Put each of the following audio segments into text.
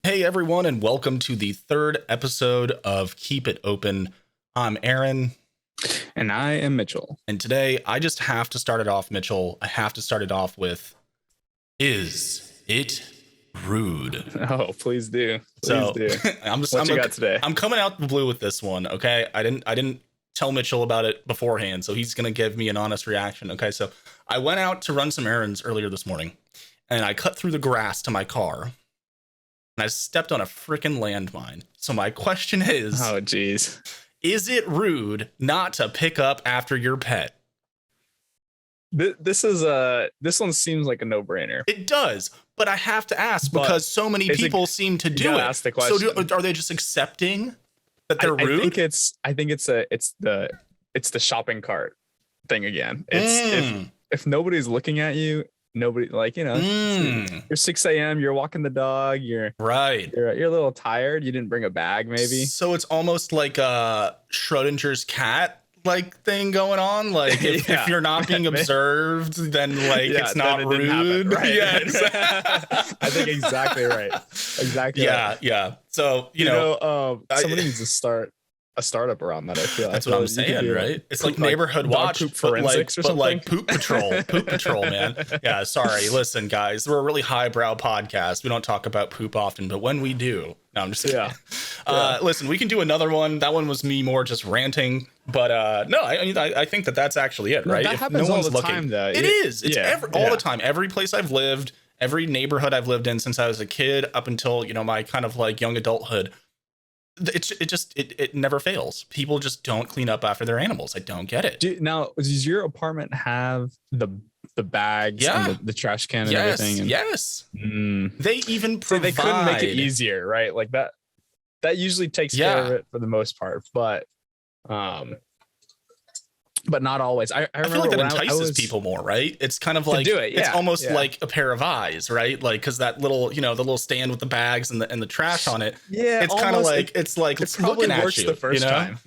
Hey everyone, and welcome to the third episode of Keep It Open. I'm Aaron. And I am Mitchell. And today I just have to start it off, Mitchell. I have to start it off with, is it rude? Oh, please do. So do. what you got today? I'm coming out the blue with this one, okay? I didn't tell Mitchell about it beforehand, so he's gonna give me an honest reaction. Okay, so I went out to run some errands earlier this morning, and I cut through the grass to my car. And I stepped on a freaking landmine. So my question is, oh geez, is it rude not to pick up after your pet? This one seems like a no-brainer. It does, but I have to ask because so many people seem to do it. Ask the question. So are they just accepting that they're rude? I think it's the shopping cart thing again. It's if nobody's looking at you. Nobody you're 6 a.m. You're walking the dog. You're a little tired. You didn't bring a bag, maybe. So it's almost like a Schrodinger's cat thing going on. Like if you're not being observed, then it's not rude. Right. Yes. I think exactly right. Exactly. Yeah. Right. Yeah. So somebody needs to start a startup around that. I feel that's what I'm saying, right? It's like neighborhood watch, poop forensics or something. Like poop patrol, man. Yeah, sorry. Listen, guys, we're a really highbrow podcast. We don't talk about poop often, but when we do, no, I'm just kidding. Yeah. Listen, we can do another one. That one was me more just ranting, but no, I think that's actually it, right? That happens all the time, though. It is. It's all the time. Every place I've lived, every neighborhood I've lived in since I was a kid up until my kind of young adulthood. It never fails. People just don't clean up after their animals. I don't get it. Now, does your apartment have the bags and the trash can and everything? Yes. They even provide. They couldn't make it easier, right? Like that usually takes care of it for the most part, but not always. I feel like that entices people more, right? It's kind of like, do it, it's almost like a pair of eyes, right? Like, because that little, the little stand with the bags and the trash on it. Yeah, it's kind of like it's probably looking works at you the first time.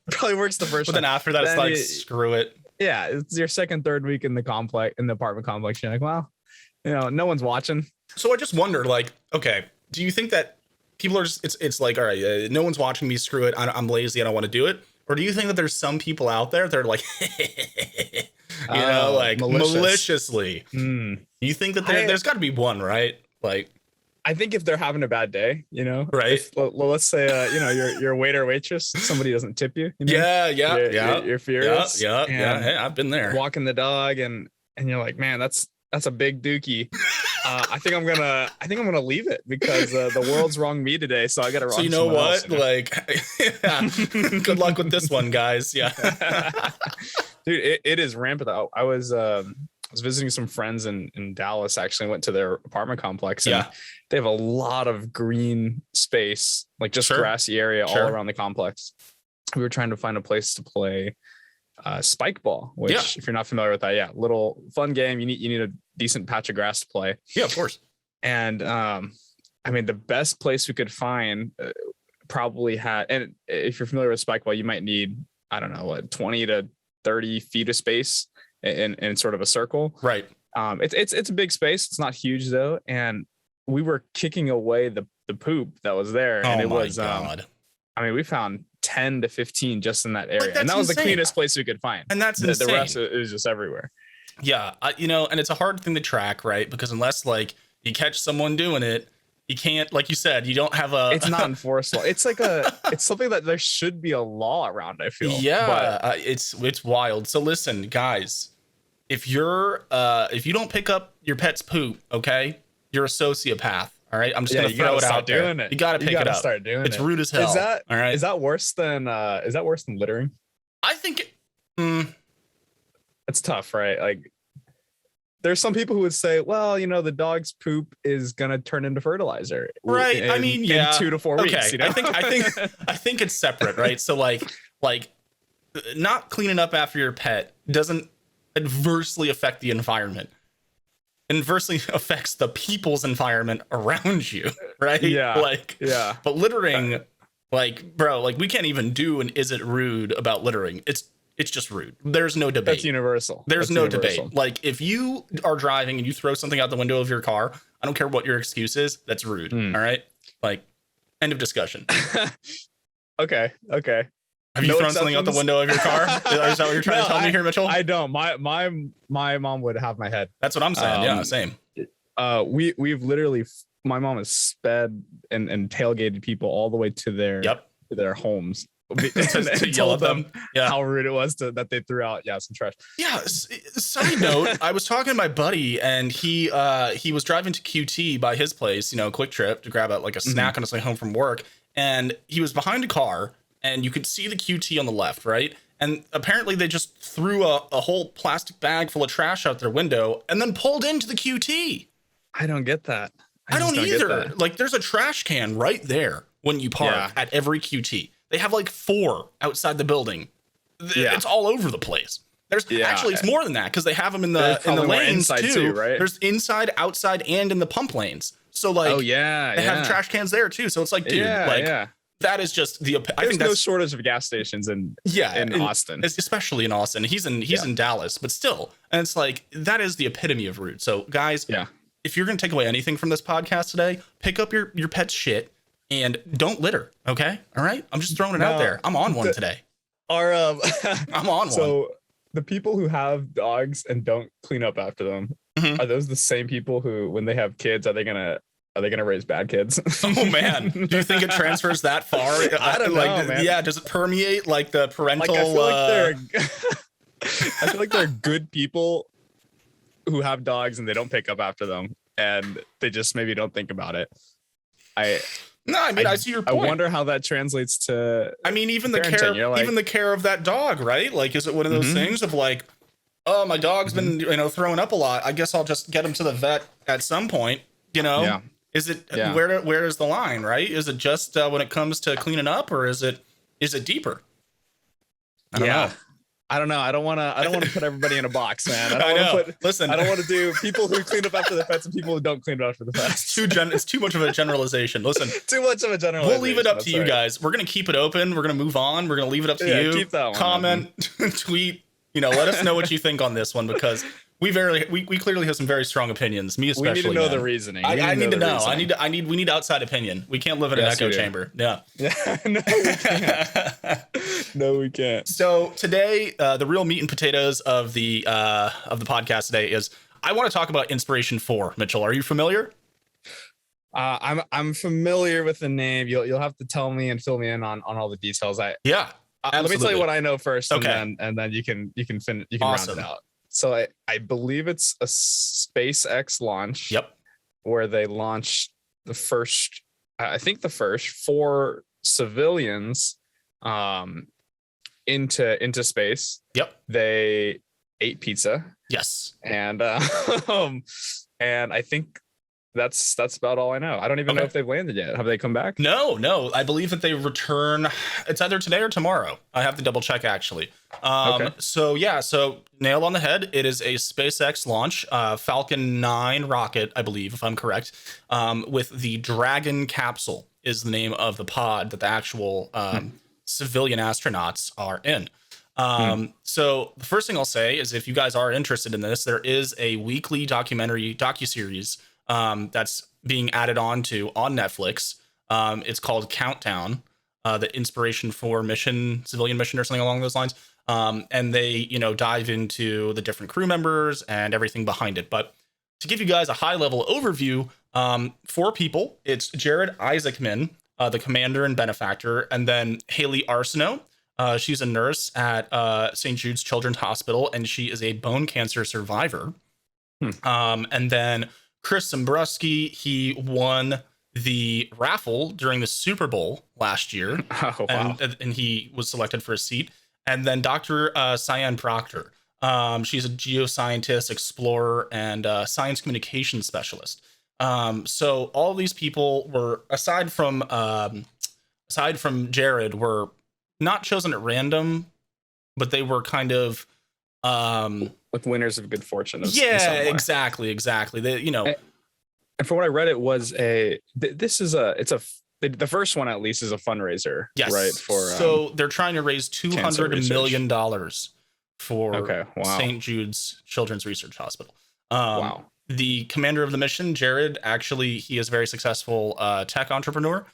Probably works the first but time. Then after that, it's like screw it. Yeah, it's your second, third week in the apartment complex. You're like, well, no one's watching. So I just wonder, okay, do you think that people are just? It's like, all right, no one's watching me. Screw it. I'm lazy. I don't want to do it. Or do you think that there's some people out there that are like, maliciously? You think that there's got to be one, right? I think if they're having a bad day, right? Let's say, you're a waiter or waitress, somebody doesn't tip you. Yeah. You're furious. Yeah. Hey, I've been there. Walking the dog, and you're like, man, that's a big dookie. I think I'm gonna leave it because the world's wronged me today, so I got to wrong. So you know what? Good luck with this one, guys. Yeah, dude, it is rampant. I was visiting some friends in Dallas. Actually, went to their apartment complex. And they have a lot of green space, just grassy area all around the complex. We were trying to find a place to play spike ball, which if you're not familiar with that, little fun game. You need a decent patch of grass to play. Yeah, of course. And the best place we could find probably had, and if you're familiar with spike ball, you might need 20 to 30 feet of space in sort of a circle. Right. It's a big space. It's not huge though, and we were kicking away the poop that was there, and it was God. We found 10 to 15 just in that area, and that was the cleanest place we could find. And that's insane. The rest is just everywhere. Yeah, and it's a hard thing to track, right? Because unless you catch someone doing it, you can't, like you said, you don't have a. It's not enforceable. It's it's something that there should be a law around. I feel. Yeah, but it's wild. So listen, guys, if you don't pick up your pet's poop, okay, you're a sociopath. All right, I'm just gonna throw it out there. You gotta pick it up. Start doing it. It's rude as hell. All right. Is that worse than littering? I think. It's tough, right? There's some people who would say, well, the dog's poop is gonna turn into fertilizer, right? In 2 to 4 weeks. I think it's separate, right? So not cleaning up after your pet doesn't adversely affect the environment. Inversely affects the people's environment around you, right? But littering, bro, we can't even do an is it rude about littering. It's It's just rude. There's no debate. That's universal. There's That's no universal. debate. Like, if you are driving and you throw something out the window of your car, I don't care what your excuse is, that's rude. All right? Like, end of discussion. Okay. Have you thrown something out the window of your car? Is that what you're trying to tell me here, Mitchell? I don't. My mom would have my head. That's what I'm saying. Yeah, same. We've literally, my mom has sped and tailgated people all the way to their homes. to yell at them. Yeah. How rude it was that they threw out some trash. Yeah. Side note, I was talking to my buddy, and he was driving to QT by his place, quick trip to grab a snack on his way home from work, and he was behind a car, and you could see the QT on the left, right? And apparently they just threw a whole plastic bag full of trash out their window and then pulled into the QT. I don't get that. I don't either. Like, there's a trash can right there when you park at every QT. They have like 4 outside the building. It's all over the place. There's actually, it's more than that, because they have them in the lanes too, right? There's inside, outside, and in the pump lanes. So like, they have trash cans there too. So it's like, dude, that is just the. I think there's no shortage of gas stations in Austin, especially in Austin. He's in Dallas, but still, and it's like, that is the epitome of rude. So guys, if you're gonna take away anything from this podcast today, pick up your pet's shit and don't litter. Okay, all right. I'm just throwing it out there. I'm on one today. I'm on one. So the people who have dogs and don't clean up after them, are those the same people who, when they have kids, are they gonna raise bad kids? Oh man, do you think it transfers that far? I don't know, man. Yeah, does it permeate like the parental? I feel like they're good people who have dogs and they don't pick up after them, and they just maybe don't think about it. I see your point. I wonder how that translates to. I mean, even the care, even the care of that dog, right? Like, is it one of those things of like, oh, my dog's been throwing up a lot, I guess I'll just get him to the vet at some point, Yeah. Is it where is the line, right? Is it just when it comes to cleaning up, or is it deeper? I don't know. I don't know. I don't want to put everybody in a box, man. I don't want to do people who clean up after the pets and people who don't clean up after the pets. It's too much of a generalization. Listen, too much of a generalization. We'll leave it up to you guys. We're going to keep it open. We're going to move on. We're going to leave it up to you. Keep that one. Comment, tweet, let us know what you think on this one, because we clearly have some very strong opinions. Me especially. We need to know the reasoning. I need to know. We need outside opinion. We can't live in an echo chamber. Yeah. No, we can't. No, we can't. So today, the real meat and potatoes of the podcast today is, I want to talk about Inspiration4. Mitchell, are you familiar? I'm familiar with the name. You'll have to tell me and fill me in on all the details. Let me tell you what I know first, okay. and then you can awesome. round it out. So I believe it's a SpaceX launch. Yep. Where they launched the first 4 civilians into space. Yep. They ate pizza. Yes. And and I think that's about all I know. I don't even know if they've landed yet. Have they come back? No. I believe that they return. It's either today or tomorrow. I have to double check actually. So nail on the head. It is a SpaceX launch, Falcon 9 rocket, I believe, if I'm correct. With the Dragon capsule is the name of the pod that the actual civilian astronauts are in. So the first thing I'll say is, if you guys are interested in this, there is a weekly docuseries that's being added on Netflix. It's called Countdown, the Inspiration4 civilian mission or something along those lines. And they, dive into the different crew members and everything behind it. But to give you guys a high level overview, 4 people, it's Jared Isaacman, the commander and benefactor, and then Haley Arsenault. She's a nurse at St. Jude's Children's Hospital, and she is a bone cancer survivor. And then Chris Zimbrowski, he won the raffle during the Super Bowl last year. Oh, wow. And he was selected for a seat. And then Dr. Cyan Proctor. She's a geoscientist, explorer, and science communication specialist. So all these people were, aside from Jared, were not chosen at random, but they were kind of like winners of good fortune. Exactly. They, and from what I read, it was the first one at least is a fundraiser. Yes. Right. So they're trying to raise $200 million for Okay. Wow. St. Jude's Children's Research Hospital. Um, Wow. the commander of the mission, Jared, actually, he is a very successful tech entrepreneur.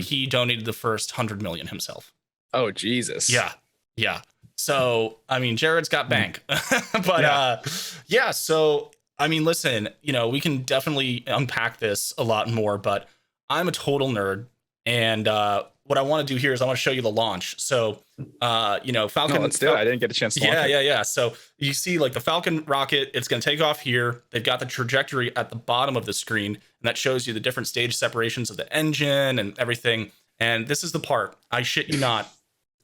He donated the first 100 million himself. Oh, Jesus. Yeah. Yeah. So, I mean, Jared's got bank. But yeah, so I mean, listen, we can definitely unpack this a lot more, but I'm a total nerd. And what I want to do here is I want to show you the launch. So, Falcon. No, let's do it. I didn't get a chance to launch it. Yeah. So you see like the Falcon rocket, it's going to take off here. They've got the trajectory at the bottom of the screen, and that shows you the different stage separations of the engine and everything. And this is the part, I shit you not,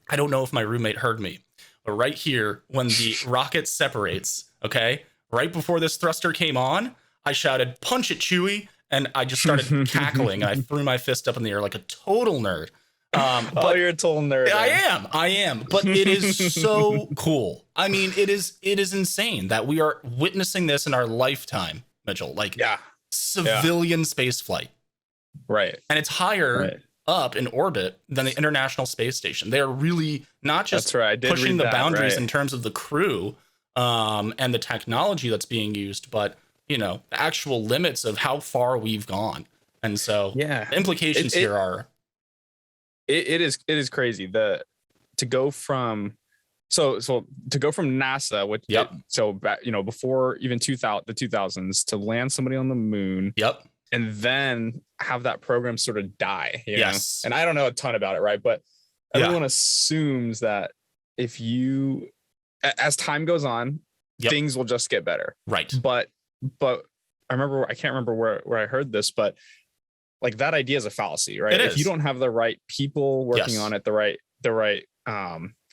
I don't know if my roommate heard me, but right here, when the rocket separates, okay, right before this thruster came on, I shouted, "Punch it, Chewie!" And I just started cackling, and I threw my fist up in the air like a total nerd. But you're a total nerd. I am. But it is so cool. I mean, it is insane that we are witnessing this in our lifetime, Mitchell. Like, civilian space flight. Right. And it's higher up in orbit than the International Space Station. They are really not just pushing the boundaries in terms of the crew and the technology that's being used, but the actual limits of how far we've gone. And so the implications here are it is crazy to go from NASA, which before even the 2000s, to land somebody on the moon. Yep. And then have that program sort of die. Yes. And I don't know a ton about it, right? But everyone assumes that as time goes on, things will just get better. Right. But I can't remember where I heard this, but like that idea is a fallacy, right? If you don't have the right people working on it, the right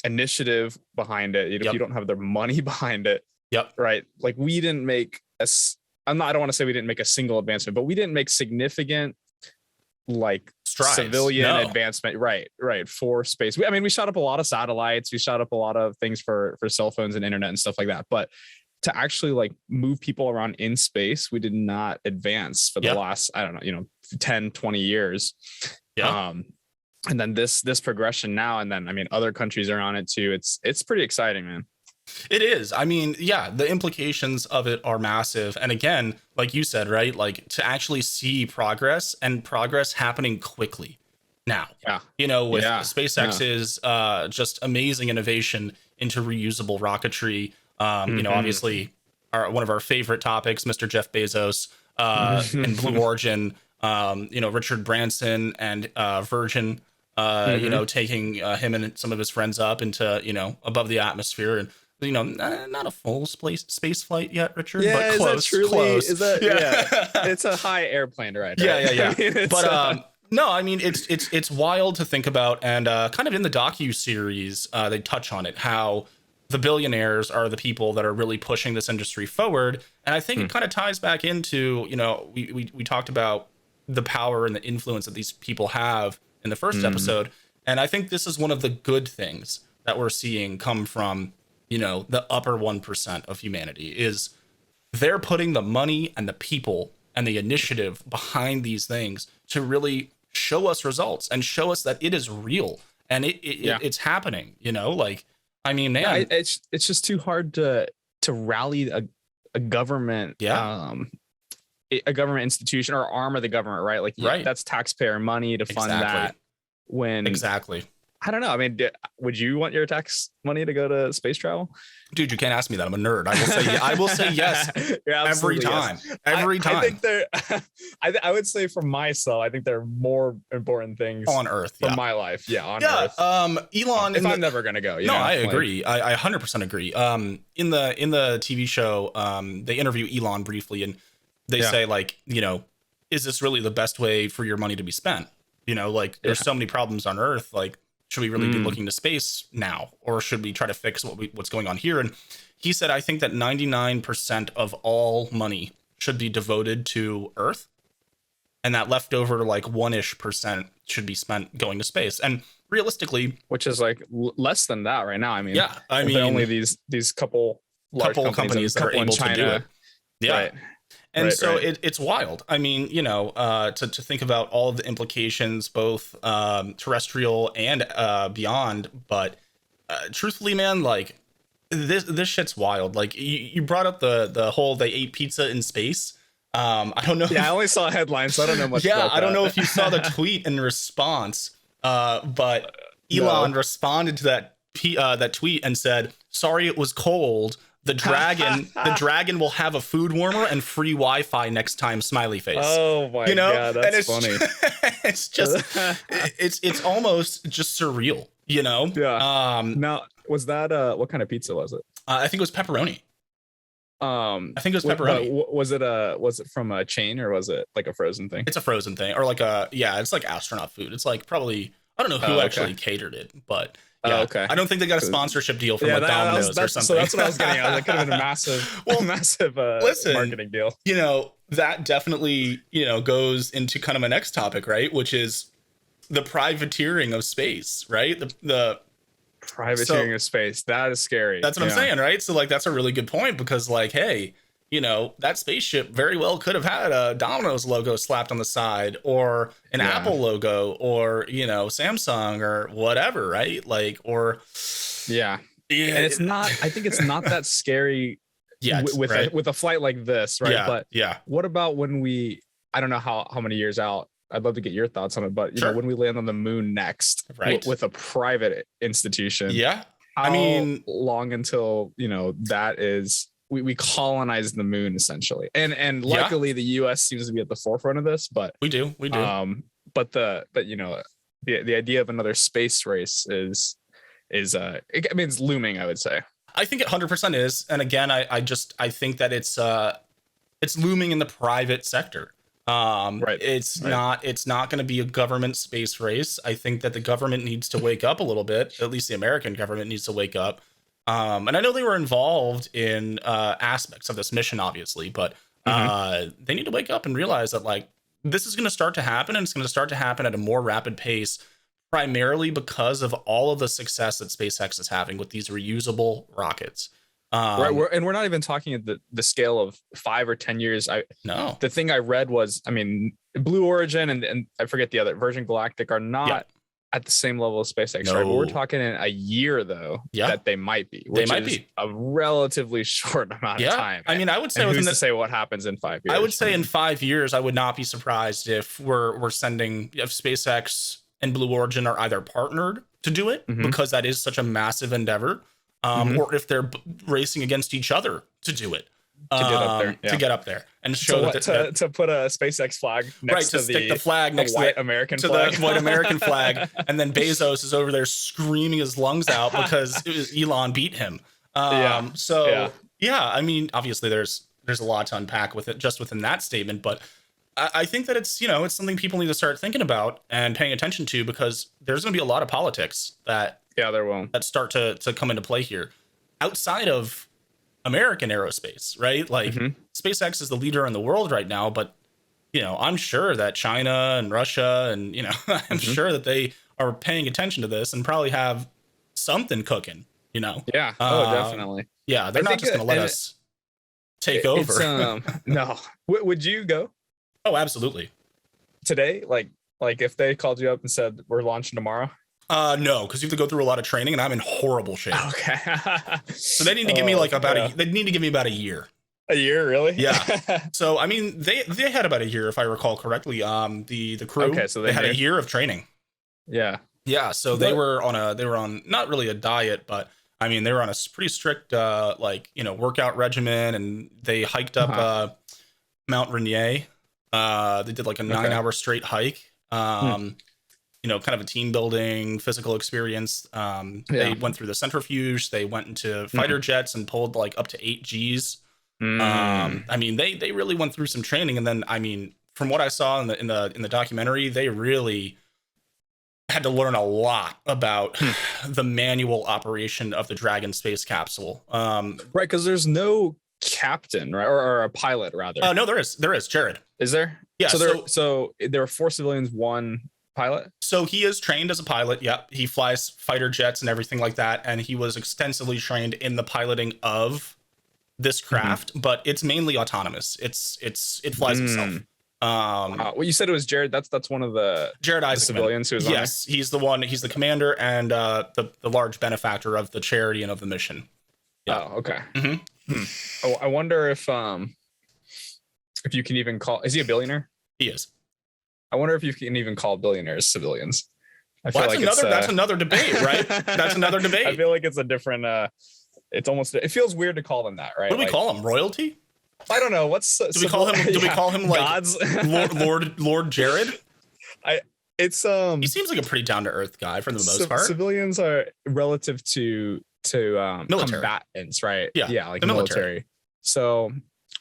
initiative behind it, if you don't have the money behind it, right? Like we didn't make I don't want to say we didn't make a single advancement, but we didn't make significant like strides, civilian advancement, right, for space. We shot up a lot of satellites, we shot up a lot of things for cell phones and internet and stuff like that, but to actually like move people around in space, we did not advance for the last, 10, 20 years. And then this progression now, and then other countries are on it too. It's pretty exciting, man. It is. I mean, the implications of it are massive. And again, like you said, right, like to actually see progress happening quickly now, with SpaceX's just amazing innovation into reusable rocketry. Obviously one of our favorite topics, Mr. Jeff Bezos and Blue Origin, Richard Branson and Virgin, taking him and some of his friends up into, above the atmosphere, and not a full space flight yet, Richard, but close. It's a high airplane ride, right? Yeah. But no, it's wild to think about, and kind of in the docu-series, they touch on it, how the billionaires are the people that are really pushing this industry forward. And I think it kind of ties back into, we talked about the power and the influence that these people have in the first episode. And I think this is one of the good things that we're seeing come from, the upper 1% of humanity, is they're putting the money and the people and the initiative behind these things to really show us results and show us that it is real and it's happening, man, it's just too hard to rally a government, a government institution or arm of the government, right? Like, that's taxpayer money to fund that. I don't know. Would you want your tax money to go to space travel? Dude, you can't ask me that. I'm a nerd. I will say yes every time. Yes. Every time. I think they're. I would say for myself, I think there are more important things on Earth for my life. On Earth. Elon. I'm never gonna go. I agree. I 100% agree. In the TV show, they interview Elon briefly, and they say is this really the best way for your money to be spent? There's so many problems on Earth. Like, should we really be looking to space now, or should we try to fix what's going on here? And he said, I think that 99% of all money should be devoted to Earth, and that leftover like 1% should be spent going to space. And realistically, which is like less than that right now. Only these couple large companies that are able to do it. Right. And it's wild. To think about all of the implications, both terrestrial and beyond. But truthfully, man, like this shit's wild. Like you brought up the whole they ate pizza in space. I don't know. Yeah, I only saw headlines, so I don't know much. Yeah, about I don't that. know if you saw the tweet in response, but Elon responded to that tweet and said, "Sorry, it was cold. The dragon will have a food warmer and free Wi-Fi next time." Smiley face. Oh my god, that's and funny. It's just it's almost just surreal. Yeah. Now, was that what kind of pizza was it? I think it was pepperoni. I think it was pepperoni. Was it from a chain or was it like a frozen thing? It's a frozen thing, or like it's like astronaut food. It's like probably, I don't know who actually catered it, but yeah, okay. I don't think they got a sponsorship deal from like Domino's or something. So that's what I was getting at. That could have been a massive marketing deal. That definitely, goes into kind of my next topic, right? Which is the privateering of space, right? The privateering of space. That is scary. That's what I'm saying, right? So like, that's a really good point because like, hey, that spaceship very well could have had a Domino's logo slapped on the side or an Apple logo or, Samsung or whatever, right? Like, or and it's not, I think it's not that scary with a flight like this, right? But what about when I don't know how many years out, I'd love to get your thoughts on it, but you know, when we land on the moon next, with a private institution, how long until that is we colonize the moon essentially, and luckily the U.S. seems to be at the forefront of this, but we do. But the idea of another space race is it's looming, I would say. I think it 100% is, and again, I think that it's looming in the private sector. It's not going to be a government space race. I think that the government needs to wake up a little bit. At least the American government needs to wake up. And I know they were involved in aspects of this mission, obviously, but they need to wake up and realize that like this is going to start to happen, and it's going to start to happen at a more rapid pace, primarily because of all of the success that SpaceX is having with these reusable rockets. We're not even talking at the scale of 5 or 10 years. The thing I read was, Blue Origin and I forget the other, Virgin Galactic are not at the same level of SpaceX. No. Right? But we're talking in a year though that they might be. Which is a relatively short amount of time. I would say who's to say what happens in 5 years. I would say in 5 years, I would not be surprised if we're sending, if SpaceX and Blue Origin are either partnered to do it because that is such a massive endeavor. Or if they're racing against each other to do it, to get up there and show to put a SpaceX flag next to stick the flag next to the white American flag, and then Bezos is over there screaming his lungs out because Elon beat him. Obviously there's a lot to unpack with it just within that statement, but I think that it's it's something people need to start thinking about and paying attention to, because there's going to be a lot of politics that start to come into play here outside of American aerospace, right? Like SpaceX is the leader in the world right now, but I'm sure that China and Russia and I'm sure that they are paying attention to this and probably have something cooking. Definitely. Yeah, they're not just going to let us take over. No. Would you go? Oh, absolutely. Today, like if they called you up and said we're launching tomorrow? No, because you have to go through a lot of training, and I'm in horrible shape. Okay. So they need to give me they need to give me about a year. A year, really? Yeah. So they had about a year, if I recall correctly. The crew. Okay, so they had a year of training. Yeah. Yeah. So they were on not really a diet, but they were on a pretty strict workout regimen, and they hiked up Mount Rainier. They did like a 9-hour straight hike. Kind of a team building physical experience. They went through the centrifuge. They went into fighter jets and pulled like up to 8 Gs. They really went through some training. And then, from what I saw in the documentary, they really had to learn a lot about the manual operation of the Dragon space capsule. Right. Because there's no captain, right? Or a pilot rather. No, there is Jared. Is there? Yeah. So there were 4 civilians, 1 pilot. So he is trained as a pilot. Yep. He flies fighter jets and everything like that. And he was extensively trained in the piloting of this craft, but it's mainly autonomous. It flies itself. Well, you said it was Jared. That's one of the Jared Isaacman, civilians who was on there? He's the one. He's the commander and the large benefactor of the charity and of the mission. Yeah. Oh, okay. Mm-hmm. Oh, I wonder if you can even call. Is he a billionaire? He is. I wonder if you can even call billionaires civilians. I Well, feel like that's another debate, right? That's another debate. I feel like it's a different. It feels weird to call them that, right? What do we call him? Royalty? I don't know. Do we call him? Do we call him like gods? Lord Jared? He It's seems like a pretty down to earth guy for the most part. Civilians are relative to military combatants, right? Yeah, like the military. So,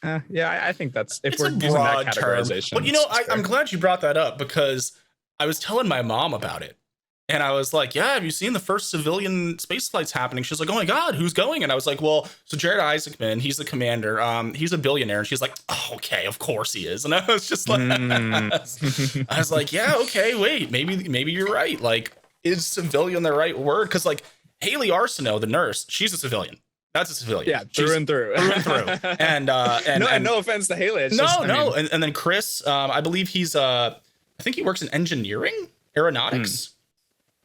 yeah, I think that's if it's we're a using broad that term. categorization. But I'm glad you brought that up because I was telling my mom about it. And I was like, yeah, have you seen the first civilian space flights happening? She's like, oh my God, who's going? And I was like, well, so Jared Isaacman, he's the commander. He's a billionaire. And she's like, oh, okay, of course he is. And I was just like, I was like, yeah, okay, wait, maybe you're right. Like, is civilian the right word? Because like Haley Arsenault, the nurse, she's a civilian. That's a civilian. Yeah, through and through. And no offense to Haley. It's and then Chris, I believe I think he works in engineering, aeronautics.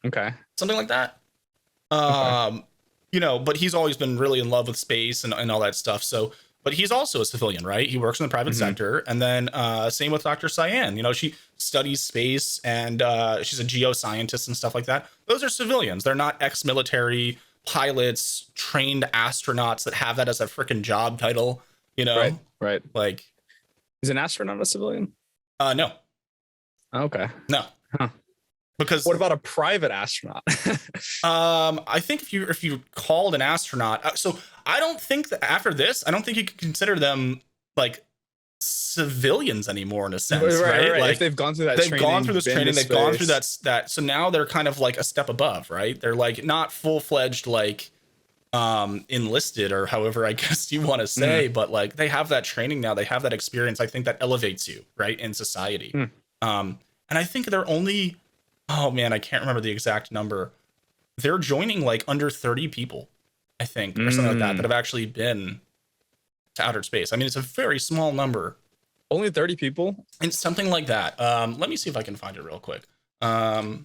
Okay. Something like that. Okay. But he's always been really in love with space and all that stuff. So, but he's also a civilian, right? He works in the private sector. And then same with Dr. Cyan. She studies space and she's a geoscientist and stuff like that. Those are civilians. They're not ex-military pilots, trained astronauts that have that as a freaking job title, Right. Like, is an astronaut a civilian? No. Okay. No. Huh. Because what about a private astronaut? I think if you called an astronaut, so I don't think that after this, I don't think you can consider them like civilians anymore in a sense, right? Like if they've gone through that, they've gone through this training, they've gone through that. So now they're kind of like a step above, right? They're like not full fledged like enlisted or however I guess you want to say, but like they have that training now, they have that experience. I think that elevates you, right, in society. And I think they're only. Oh man, I can't remember the exact number. They're joining like under 30 people, I think, or something like that have actually been to outer space. I mean, it's a very small number. Only 30 people? And something like that. Let me see if I can find it real quick. But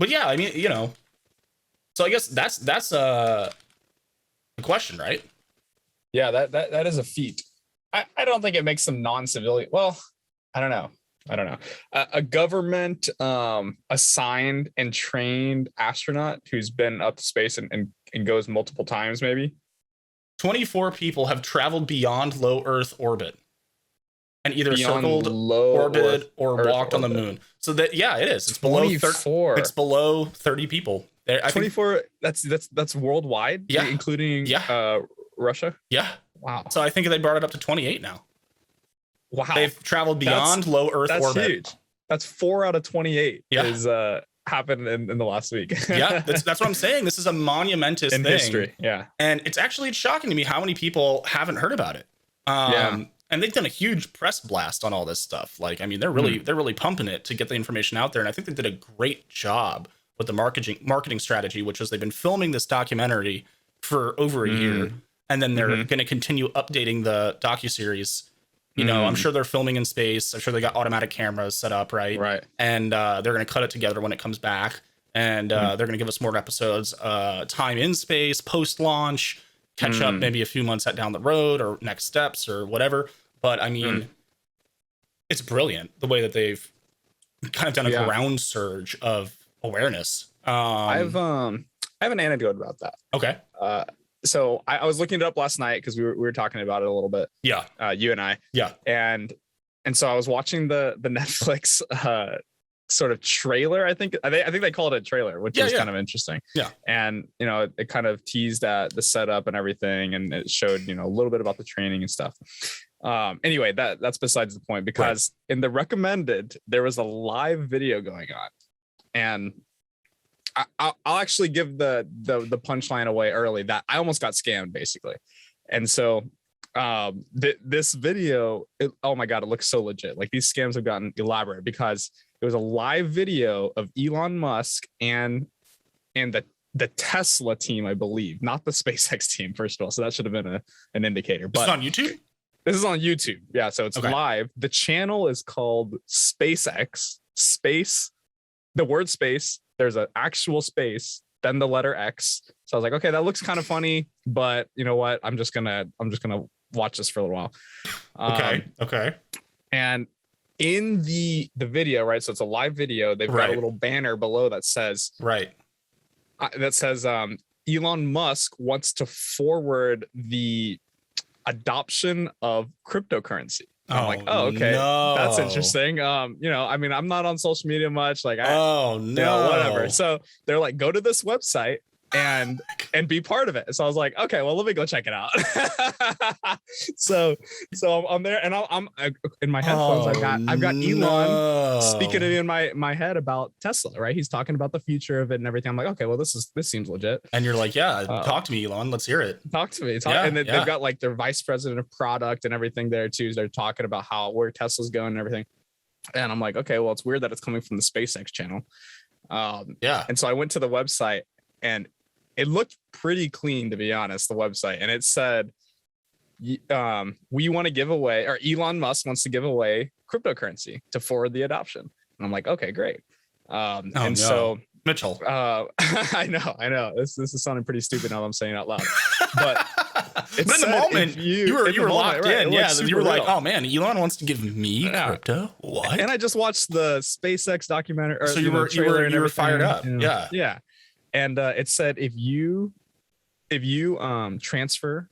yeah, I mean, so I guess that's the question, right? Yeah, that is a feat. I don't think it makes them non-civilian. Well, I don't know. A government assigned and trained astronaut who's been up to space and goes multiple times, maybe. 24 people have traveled beyond low Earth orbit and either circled, orbited, or walked on the moon. So that, yeah, it is. It's below 30. It's below 30 people. I 24. That's worldwide. Yeah, including Russia. Yeah. Wow. So I think they brought it up to 28 now. Wow. They've traveled beyond low Earth orbit. That's huge. That's 4 out of 28 is happened in the last week. Yeah, that's what I'm saying. This is a monumentous thing. History. Yeah. And it's shocking to me how many people haven't heard about it. And they've done a huge press blast on all this stuff. Like, I mean, they're really pumping it to get the information out there. And I think they did a great job with the marketing strategy, which is they've been filming this documentary for over a year. And then they're going to continue updating the docuseries. I'm sure they're filming in space. I'm sure they got automatic cameras set up, right? Right. And they're going to cut it together when it comes back. And they're going to give us more episodes, time in space, post-launch, catch up maybe a few months down the road or next steps or whatever. But I mean, it's brilliant the way that they've kind of done a ground surge of awareness. I have an anecdote about that. Okay. So I was looking it up last night because we were talking about it a little bit. Yeah. You and I. Yeah. And so I was watching the Netflix sort of trailer. I think they call it a trailer, which is kind of interesting. Yeah. And it kind of teased at the setup and everything, and it showed a little bit about the training and stuff. Anyway, that's besides the point, because in the recommended there was a live video going on, and I'll actually give the punchline away early that I almost got scammed, basically. And so this video, oh my God, it looks so legit. Like, these scams have gotten elaborate because it was a live video of Elon Musk and the Tesla team, I believe, not the SpaceX team, first of all. So that should have been an indicator. But it's on YouTube? This is on YouTube. Yeah, so it's live. The channel is called SpaceX. Space, the word space, there's an actual space, then the letter X. So I was like, okay, that looks kind of funny, but you know what? I'm just gonna watch this for a little while. Okay. And in the video, right? So it's a live video. They've got a little banner below that says, Elon Musk wants to forward the adoption of cryptocurrency. I'm like, oh, okay, no. that's interesting. I mean, I'm not on social media much. Like, whatever. So they're like, go to this website and be part of it. So I was like, okay, well, let me go check it out. so I'm there, and I'm in my headphones. I've got Elon speaking to me in my head about Tesla. Right, he's talking about the future of it and everything. I'm like, okay, well, this seems legit. And you're like, yeah, talk to me, Elon. Let's hear it. Talk to me. And they've got like their vice president of product and everything there too. So they're talking about where Tesla's going and everything. And I'm like, okay, well, it's weird that it's coming from the SpaceX channel. And so I went to the website, and it looked pretty clean, to be honest, the website. And it said, we want to give away, or Elon Musk wants to give away cryptocurrency to forward the adoption. And I'm like, okay, great. So Mitchell, I know this is sounding pretty stupid now that I'm saying it out loud, but in the moment you were locked in. Yeah, you were like, oh man, Elon wants to give me crypto. What? And I just watched the SpaceX documentary. So you were fired up. Yeah. And it said if you transfer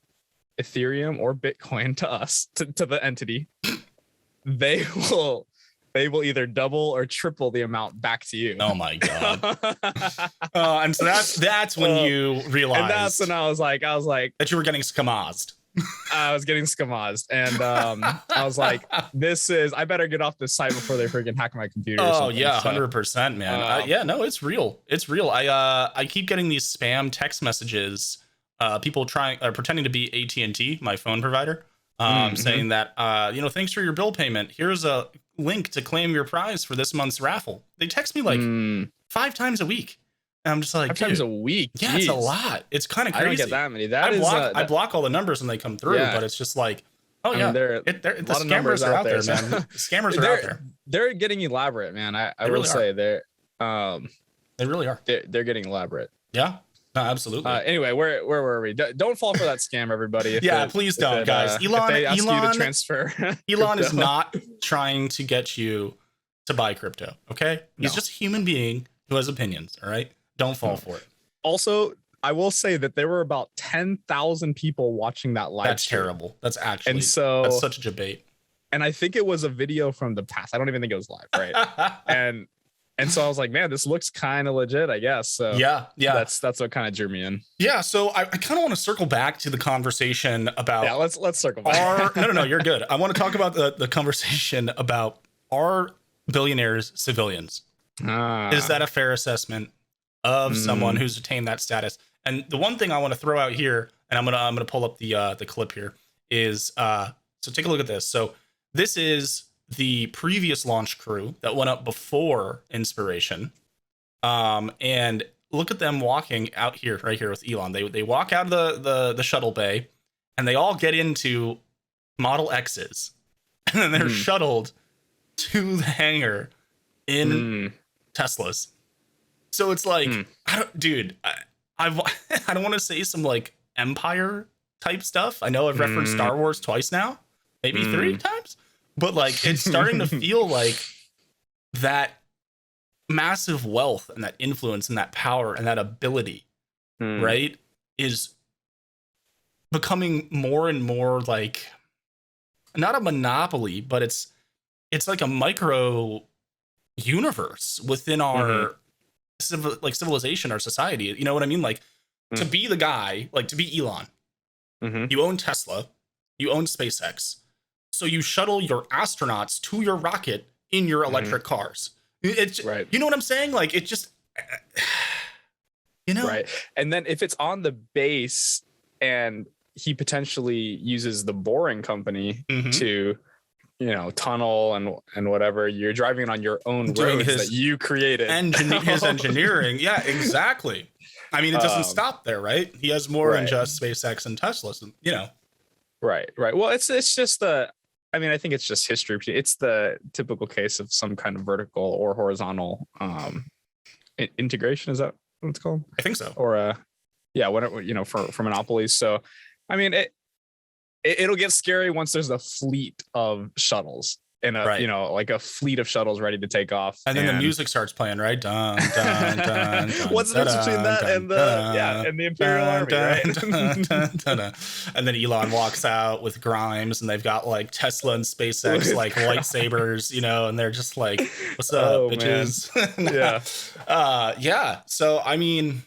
Ethereum or Bitcoin to us, to the entity, they will either double or triple the amount back to you. Oh my god! And so that's when you realized. And that's when I was like that you were getting skamazed. I was getting skamazed, and I was like, I better get off this site before they freaking hack my computer. Oh yeah, 100%, man. No, it's real. It's real. I keep getting these spam text messages. People pretending to be AT&T, my phone provider, saying that thanks for your bill payment. Here's a link to claim your prize for this month's raffle. They text me like 5 times a week. And I'm just like, 5 times a week. Yeah, it's a lot. It's kind of crazy. I don't get that many. I block all the numbers when they come through, but it's just like, the scammers are out there, man. The scammers are out there. They're getting elaborate, man. I will say they really are. They're getting elaborate. Yeah. No, absolutely. Anyway, where were we? Don't fall for that scam, everybody. Please don't, guys. Elon, if they ask you to transfer. Elon is not trying to get you to buy crypto. Okay, he's just a human being who has opinions. All right, don't fall for it. Also, I will say that there were about 10,000 people watching that live. That's stream. Terrible. That's actually, and so that's such a debate. And I think it was a video from the past. I don't even think it was live, right? And so I was like, man, this looks kind of legit, I guess. So yeah. That's what kind of drew me in. Yeah. So I kind of want to circle back to the conversation about. Yeah, let's circle back. No, you're good. I want to talk about the conversation about, are billionaires civilians? Is that a fair assessment of someone who's attained that status? And the one thing I want to throw out here, and I'm gonna pull up the clip here, is so take a look at this. So this is the previous launch crew that went up before Inspiration, and look at them walking out here, right here with Elon. They walk out of the shuttle bay, and they all get into Model X's, and then they're shuttled to the hangar in Teslas. So it's like, I don't want to say some like Empire type stuff. I know I've referenced Star Wars twice now, maybe 3 times. But like, it's starting to feel like that massive wealth and that influence and that power and that ability, right, is becoming more and more like, not a monopoly, but it's like a micro universe within our civilization, our society. You know what I mean? Like, to be the guy, like to be Elon, you own Tesla, you own SpaceX. So you shuttle your astronauts to your rocket in your electric cars. It's right. You know what I'm saying? Like, it just, right. And then if it's on the base and he potentially uses the Boring Company to, tunnel and whatever, you're driving on your own roads that you created. His engineering. Yeah, exactly. I mean, it doesn't stop there, right? He has more than just SpaceX and Teslas, Right. Well, it's just I think it's just history. It's the typical case of some kind of vertical or horizontal integration. Is that what it's called? I think so. Or yeah, whatever, for monopolies. So I mean, it'll get scary once there's a fleet of shuttles and Right. like a fleet of shuttles ready to take off. And then the music starts playing, right? Dun, dun, dun, dun, what's the difference between that and the Imperial Army, right? And then Elon walks out with Grimes, and they've got like Tesla and SpaceX like lightsabers, and they're just like, "What's up, bitches?" Yeah. So I mean,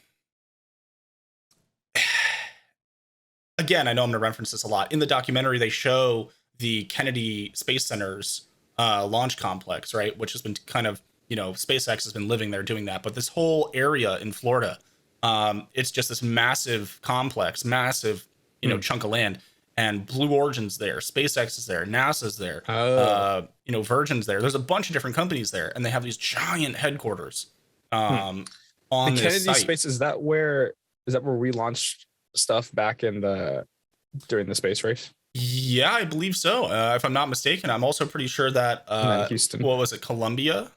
again, I know I'm going to reference this a lot. In the documentary, they show the Kennedy Space Center's launch complex, right? Which has been kind of, SpaceX has been living there doing that. But this whole area in Florida, it's just this massive complex, massive, chunk of land. And Blue Origin's there, SpaceX is there, NASA's there, Virgin's there. There's a bunch of different companies there, and they have these giant headquarters on the this Kennedy site. Space. Is that where we launched stuff back during the space race? Yeah, I believe so. If I'm not mistaken, I'm also pretty sure that Houston. What was it, Columbia?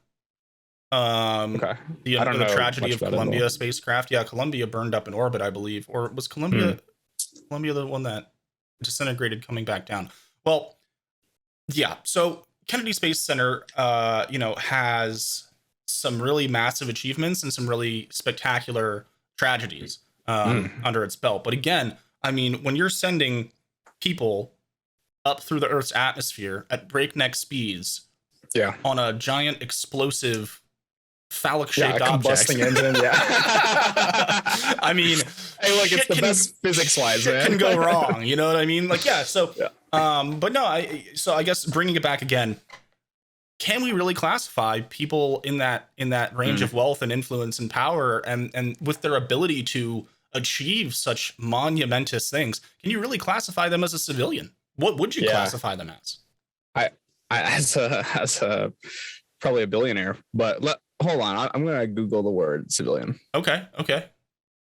Okay. The tragedy of Columbia spacecraft. Yeah, Columbia burned up in orbit, I believe, or was Columbia the one that disintegrated coming back down? Well, yeah. So Kennedy Space Center, has some really massive achievements and some really spectacular tragedies under its belt. But again, I mean, when you're sending people up through the Earth's atmosphere at breakneck speeds, on a giant explosive phallic shaped object, combusting engine, I mean, hey, look, it's the best physics wise, man. Can go wrong, you know what I mean? Like, yeah. So, but no, I guess bringing it back again, can we really classify people in that range of wealth and influence and power, and with their ability to achieve such monumentous things, can you really classify them as a civilian? What would you classify them as? I as a probably a billionaire, but hold on, I'm gonna Google the word civilian. Okay.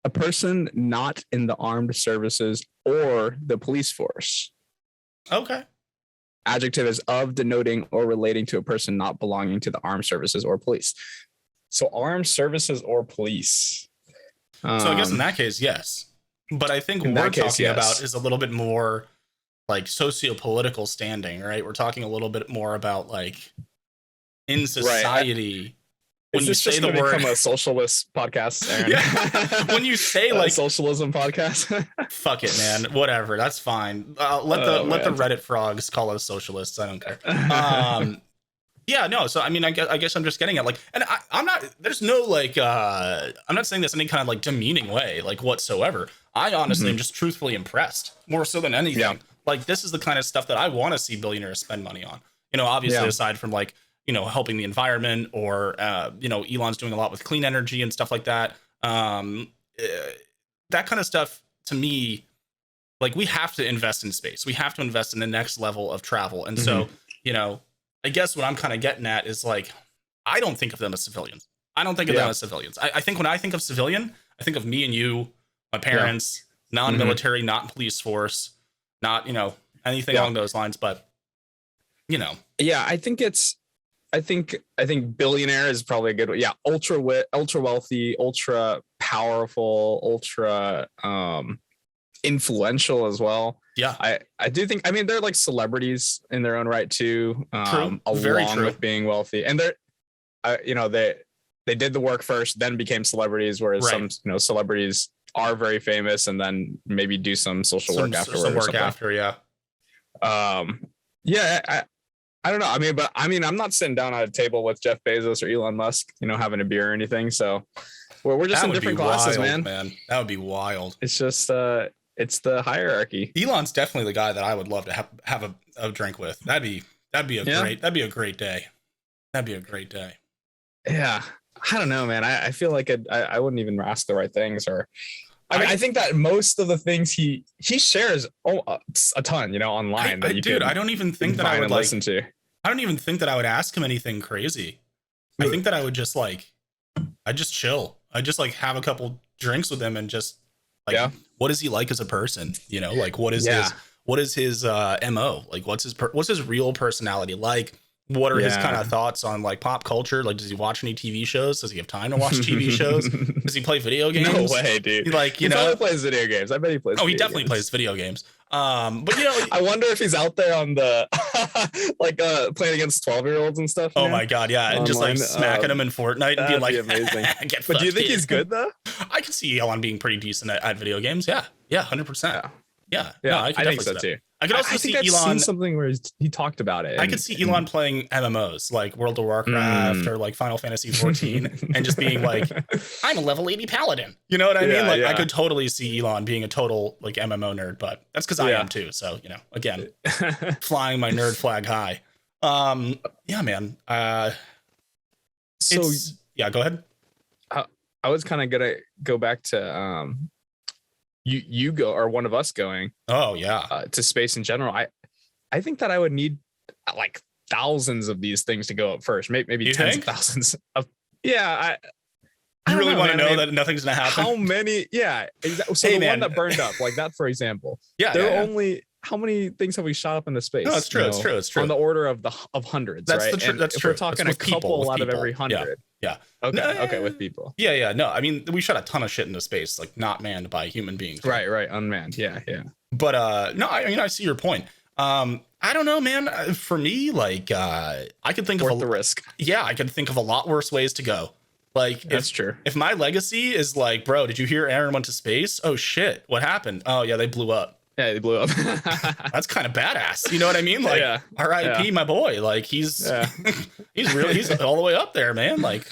A person not in the armed services or the police force. Okay. Adjective is of, denoting, or relating to a person not belonging to the armed services or police. So armed services or police. So I guess in that case, yes. But I think what we're talking about is a little bit more like socio-political standing, right? We're talking a little bit more about like in society. Right. When you say the word, become a socialist podcast, Aaron? Yeah. When you say like socialism podcast, fuck it, man. Whatever, that's fine. Let the Reddit frogs call us socialists. I don't care. Yeah, no. So I mean, I guess I'm just getting at like, and I'm not. There's no like. I'm not saying this in any kind of like demeaning way, like whatsoever. I honestly am just truthfully impressed, more so than anything. Yeah. Like this is the kind of stuff that I want to see billionaires spend money on. Obviously aside from like helping the environment or Elon's doing a lot with clean energy and stuff like that. That kind of stuff to me, like we have to invest in space. We have to invest in the next level of travel, and so I guess what I'm kind of getting at is like, I don't think of them as civilians. I don't think of them as civilians. I think when I think of civilian, I think of me and you, my parents, non-military, not in police force, not, anything along those lines. But, Yeah, I think billionaire is probably a good one. Yeah. Ultra wealthy, ultra powerful, ultra influential as well. Yeah, I do think. I mean, they're like celebrities in their own right too. True. Very along true. With being wealthy, and they're, they did the work first, then became celebrities. Whereas some celebrities are very famous and then maybe do some social work afterwards. Some work after, yeah. I don't know. I mean, I'm not sitting down at a table with Jeff Bezos or Elon Musk, having a beer or anything. So we're just in different classes, man. That would be wild. It's just it's the hierarchy. Elon's definitely the guy that I would love to have a drink with. That'd be a great day. That'd be a great day. Yeah. I don't know, man. I feel like I wouldn't even ask the right things, or I think that most of the things he shares a ton, online. I don't even think that I would listen to. I don't even think that I would ask him anything crazy. I think that I would just I just chill. I just have a couple drinks with him and just what is he like as a person? What is his MO? Like what's his real personality like? What are his kind of thoughts on like pop culture? Like, does he watch any TV shows? Does he have time to watch TV shows? Does he play video games? No way, dude. Like, he probably plays video games. I bet he plays. Oh, he definitely plays video games. But you know, I wonder if he's out there on the like playing against 12-year-olds and stuff. Oh my god, yeah, and just like smacking them in Fortnite and being like, amazing. But do you think he's good though? I can see Elon being pretty decent at video games. Yeah, 100%. Yeah. No, I think so too. I could also see Elon something where he talked about it. I could see Elon playing MMOs like World of Warcraft or like Final Fantasy 14 and just being like, I'm a level 80 paladin. You know what I mean? Like I could totally see Elon being a total like MMO nerd, but that's because I am too. So, you know, again, flying my nerd flag high. Yeah, man. So yeah, go ahead. I was kind of gonna go back to you go, or one of us going to space in general. I think that I would need like thousands of these things to go up first, maybe tens of thousands of I really want to know that nothing's gonna happen. How many? Yeah, exactly. So the one that burned up, like that, for example. There are only, how many things have we shot up into space? No, it's true. It's true. On the order of hundreds. That's right? That's true. We're talking a couple out of every 100. Yeah. Okay, with people. Yeah. No, I mean, we shot a ton of shit into space, like not manned by human beings. Right. Unmanned. Yeah. But no, I mean, I see your point. I don't know, man. For me, like, I could think of the risk. Yeah, I could think of a lot worse ways to go. Like, that's true. If my legacy is like, bro, did you hear Aaron went to space? Oh shit, what happened? Oh yeah, they blew up. Yeah, they blew up. That's kind of badass. You know what I mean? Like, R.I.P. my boy. Like, he's he's all the way up there, man. Like,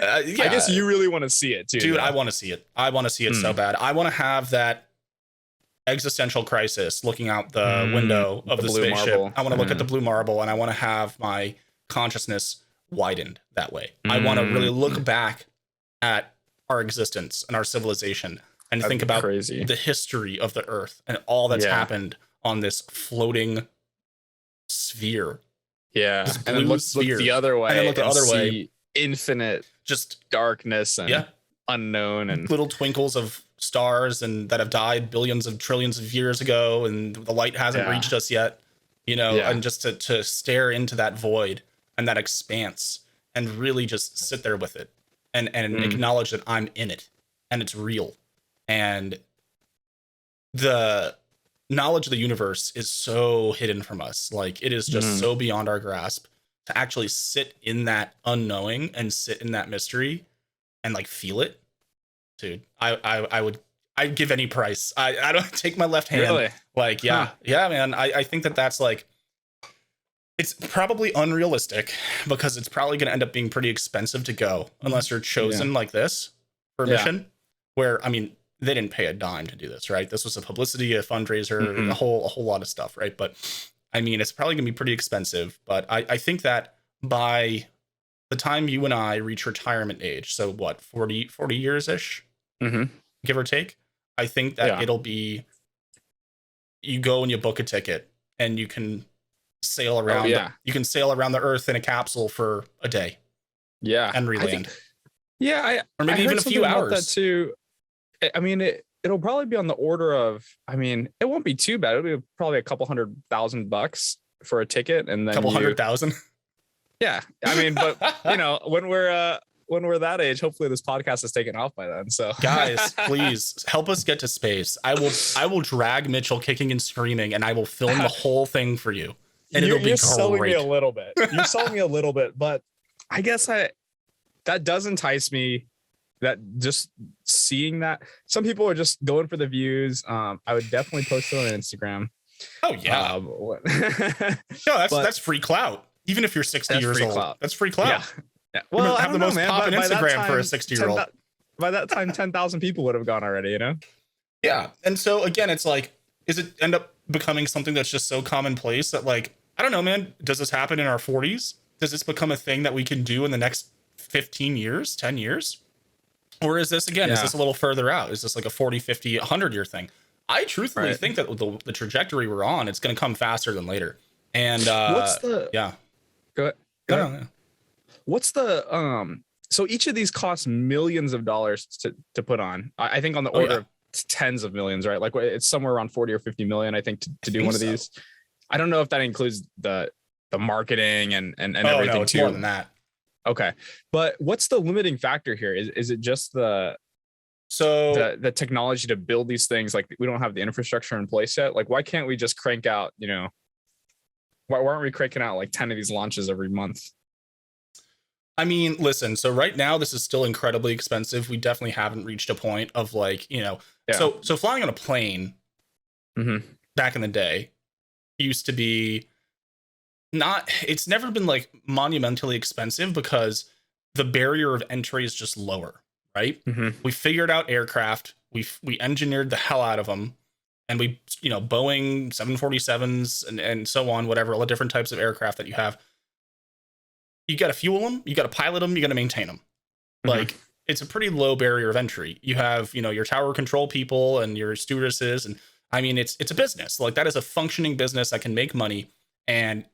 I guess you really want to see it too, dude. I want to see it. I want to see it so bad. I want to have that existential crisis, looking out the window of the spaceship. Marble. I want to look at the blue marble, and I want to have my consciousness widened that way. I want to really look back at our existence and our civilization. And think about the history of the Earth and all that's happened on this floating sphere. Yeah, and then look the other way. And then look the other way. Infinite, just darkness and unknown, and little twinkles of stars and that have died billions of trillions of years ago, and the light hasn't reached us yet. You know, and just to stare into that void and that expanse and really just sit there with it and acknowledge that I'm in it and it's real. And the knowledge of the universe is so hidden from us. Like, it is just so beyond our grasp to actually sit in that unknowing and sit in that mystery and like feel it. Dude, I'd give any price. I don't take my left hand. Really? Like, man. I think that's like, it's probably unrealistic because it's probably going to end up being pretty expensive to go unless you're chosen like this for a mission where, I mean, they didn't pay a dime to do this, right? This was a publicity, a fundraiser, a whole lot of stuff, right? But I mean, it's probably gonna be pretty expensive. But I think that by the time you and I reach retirement age, so what, 40 years ish, give or take, I think that it'll be, you go and you book a ticket and you can sail around. You can sail around the Earth in a capsule for a day. Yeah, and reland. Or maybe even a few hours. That too. I mean, it'll probably be on the order of, I mean, it won't be too bad. It'll be probably a couple $100,000 for a ticket, and then a couple 100,000. Yeah, I mean, but you know, when we're that age, hopefully this podcast is taken off by then. So guys, please help us get to space. I will drag Mitchell kicking and screaming, and I will film the whole thing for you. And it'll be great. Selling me a little bit. You're selling me a little bit, but I guess that does entice me. That just seeing that, some people are just going for the views. I would definitely post it on Instagram. Oh yeah. No, that's free clout. Even if you're 60 years old, that's free clout. Yeah. Well, have the most poppin' Instagram for a 60-year-old. By that time, 10,000 people would have gone already, you know? Yeah. And so again, it's like, is it end up becoming something that's just so commonplace that, like, I don't know, man, does this happen in our 40s? Does this become a thing that we can do in the next 15 years, 10 years? Or is this, again, is this a little further out? Is this like a 40, 50, 100-year thing? I truthfully think that the trajectory we're on, it's going to come faster than later. And what's the... Yeah. Go ahead. No. What's the... So each of these costs millions of dollars to put on. I think on the order of tens of millions, right? Like it's somewhere around 40 or 50 million, I think, to do one of these. I don't know if that includes the the marketing and Oh everything no, it's too. more than that. Okay, but what's the limiting factor here? Is it just the So technology to build these things? Like we don't have the infrastructure in place yet. Like why can't we just crank out? Why aren't we cranking out like 10 of these launches every month? I mean, listen, so right now this is still incredibly expensive. We definitely haven't reached a point of like, Yeah. so flying on a plane back in the day used to be it's never been like monumentally expensive because the barrier of entry is just lower, right? We figured out aircraft, we engineered the hell out of them, and we, Boeing 747s and so on, whatever, all the different types of aircraft that you have. You got to fuel them, you got to pilot them, you got to maintain them. Like it's a pretty low barrier of entry. You have, your tower control people and your stewardesses, and I mean it's a business. Like that is a functioning business that can make money, and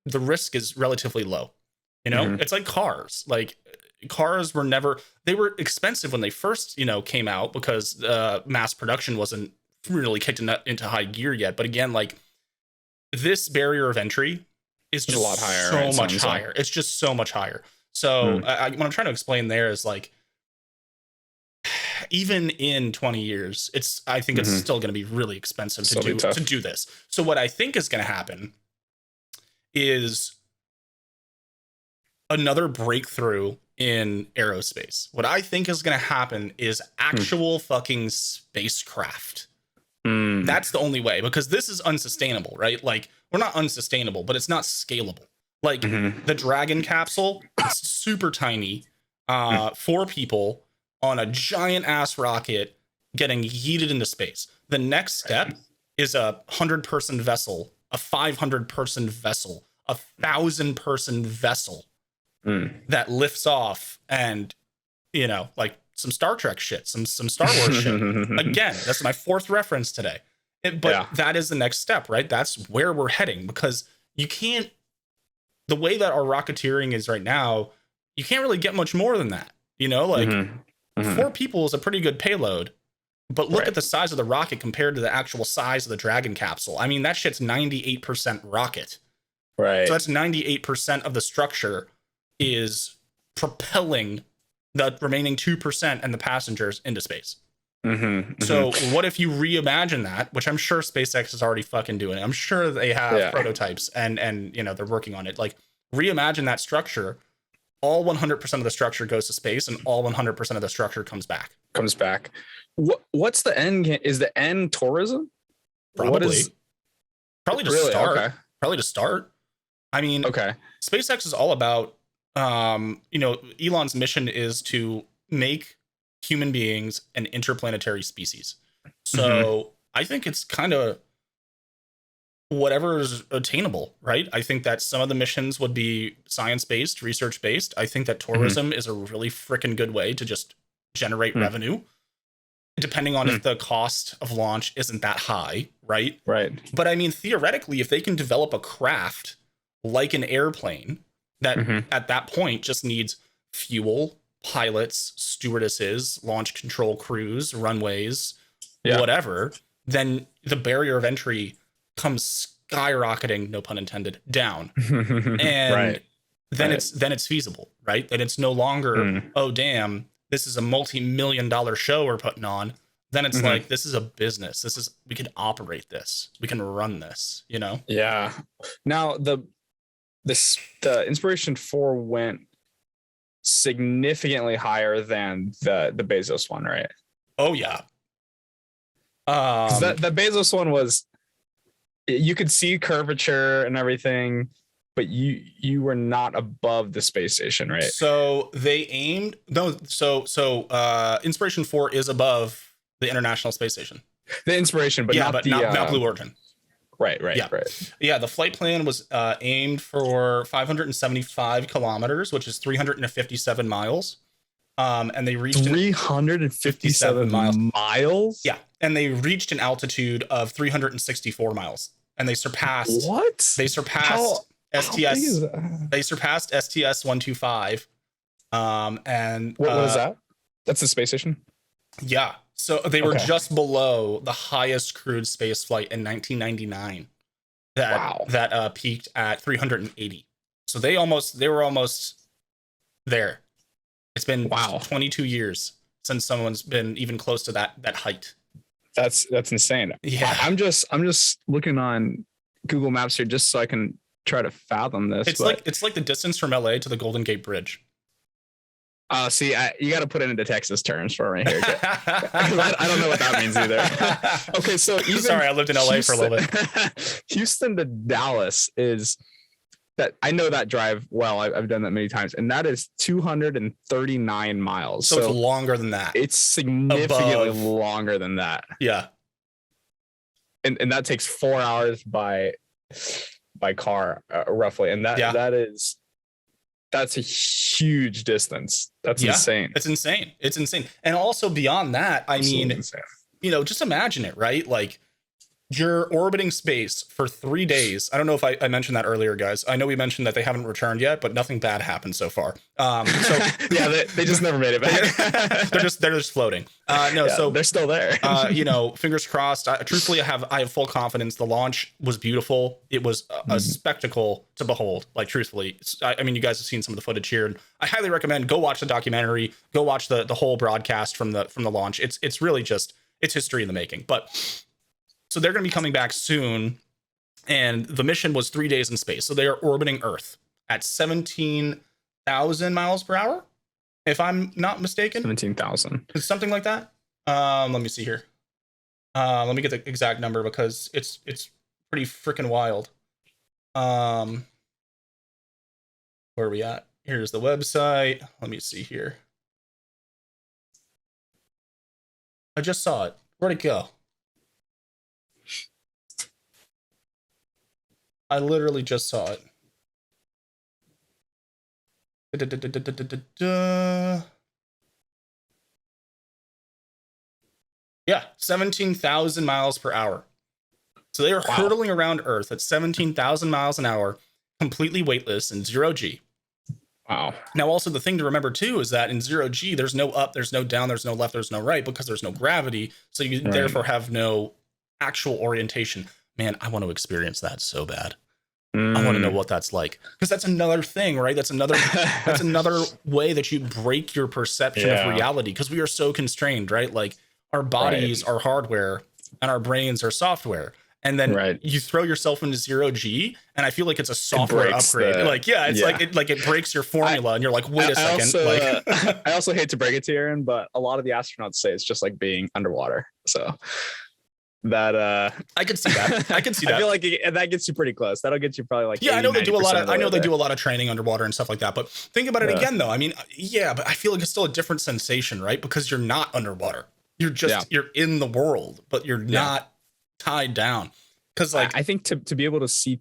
the risk is relatively low. It's like cars. Like cars they were expensive when they first, came out because mass production wasn't really kicked into high gear yet. But again, like this barrier of entry is just a lot higher, so right? much higher. It's just so much higher. So what I'm trying to explain there is like, even in 20 years, I think it's still going to be really expensive to do this. So what I think is going to happen is another breakthrough in aerospace. What I think is going to happen is actual fucking spacecraft. That's the only way, because this is unsustainable, right? Like we're not unsustainable, but it's not scalable. Like the Dragon capsule, it's super tiny, 4 people on a giant ass rocket getting yeeted into space. The next step is a 100-person vessel, a 500-person vessel, a 1,000-person vessel that lifts off, and like some Star Trek shit, some Star Wars shit. Again, that's my 4th reference today. That is the next step, right? That's where we're heading, because you can't, the way that our rocketeering is right now, you can't really get much more than that. 4 people is a pretty good payload, but look at the size of the rocket compared to the actual size of the Dragon capsule. I mean, that shit's 98% rocket. Right. So that's 98% of the structure is propelling the remaining 2% and the passengers into space. So what if you reimagine that, which I'm sure SpaceX is already fucking doing it. I'm sure they have prototypes and they're working on it. Like reimagine that structure. All 100% of the structure goes to space, and all 100% of the structure comes back. What's the end game? Is the end tourism? Probably to start. Okay. Probably to start. I mean, SpaceX is all about, Elon's mission is to make human beings an interplanetary species. So I think it's kind of whatever is attainable, right? I think that some of the missions would be science-based, research-based. I think that tourism is a really freaking good way to just generate revenue, depending on if the cost of launch isn't that high, right? Right. But I mean, theoretically, if they can develop a craft like an airplane that at that point just needs fuel, pilots, stewardesses, launch control crews, runways, whatever, then the barrier of entry comes skyrocketing, no pun intended, down. And then it's feasible, right? Then it's no longer, oh damn, this is a multi-million-dollar show we're putting on. Then it's like, this is a business. We can operate this. We can run this, Yeah. Now the Inspiration4 went significantly higher than the Bezos one, right? Oh yeah. The Bezos one was, you could see curvature and everything, but you were not above the space station, right? So they aimed Inspiration4 is above the International Space Station. The Inspiration, but not Blue Origin. Right. Yeah, the flight plan was aimed for 575 kilometers, which is 357 miles. And they reached 357 miles. Yeah, and they reached an altitude of 364 miles, and they surpassed. What? They surpassed STS. They surpassed STS 125. And what was that? That's the space station. Yeah. So they were just below the highest crewed space flight in 1999. Wow. that peaked at 380. So they were almost there. It's been Wow. 22 years since someone's been even close to that height. That's insane. Yeah. I'm just looking on Google Maps here just so I can try to fathom this. It's like the distance from LA to the Golden Gate Bridge. See, you got to put it into Texas terms for me here. I don't know what that means either. Okay, so even sorry, I lived in LA for a little bit. Houston to Dallas is that I know that drive well. I've done that many times, and that is 239 miles. So it's longer than that. It's significantly longer than that. Yeah, and that takes 4 hours by car, roughly, and that's a huge distance. That's insane. It's insane. It's insane. And also beyond that, I mean, insane. Just imagine it, right? Like you're orbiting space for 3 days. I don't know if I mentioned that earlier, guys. I know we mentioned that they haven't returned yet, but nothing bad happened so far. So yeah, they just never made it back. they're just floating. So they're still there. Fingers crossed. Truthfully, I have full confidence. The launch was beautiful. It was a spectacle to behold. Like truthfully, I mean, you guys have seen some of the footage here, and I highly recommend go watch the documentary. Go watch the whole broadcast from the launch. It's really just it's history in the making. But so they're going to be coming back soon, and the mission was 3 days in space. So they are orbiting Earth at 17,000 miles per hour, if I'm not mistaken. 17,000. It's something like that. Let me see here. Let me get the exact number because it's pretty freaking wild. Where are we at? Here's the website. Let me see here. I just saw it. Where'd it go? I literally just saw it. Yeah, 17,000 miles per hour. So they are hurtling around Earth at 17,000 miles an hour, completely weightless and 0G. Wow. Now, also the thing to remember too is that in 0G, there's no up, there's no down, there's no left, there's no right because there's no gravity. So you therefore have no actual orientation. Man, I want to experience that so bad. I want to know what that's like because that's another thing, right? That's another way that you break your perception of reality because we are so constrained, right? Like our bodies are hardware and our brains are software. And then you throw yourself into 0G, and I feel like it's a software upgrade. It breaks your formula, and you're like, wait a second. I also hate to break it to you, Aaron, but a lot of the astronauts say it's just like being underwater. So that I could see that. I feel like that gets you pretty close. That'll get you probably like I know they do a lot of they do a lot of training underwater and stuff like that. But think about it again, though. I mean, but I feel like it's still a different sensation, right? Because you're not underwater. You're just you're in the world, but you're not tied down. Because like I think to be able to see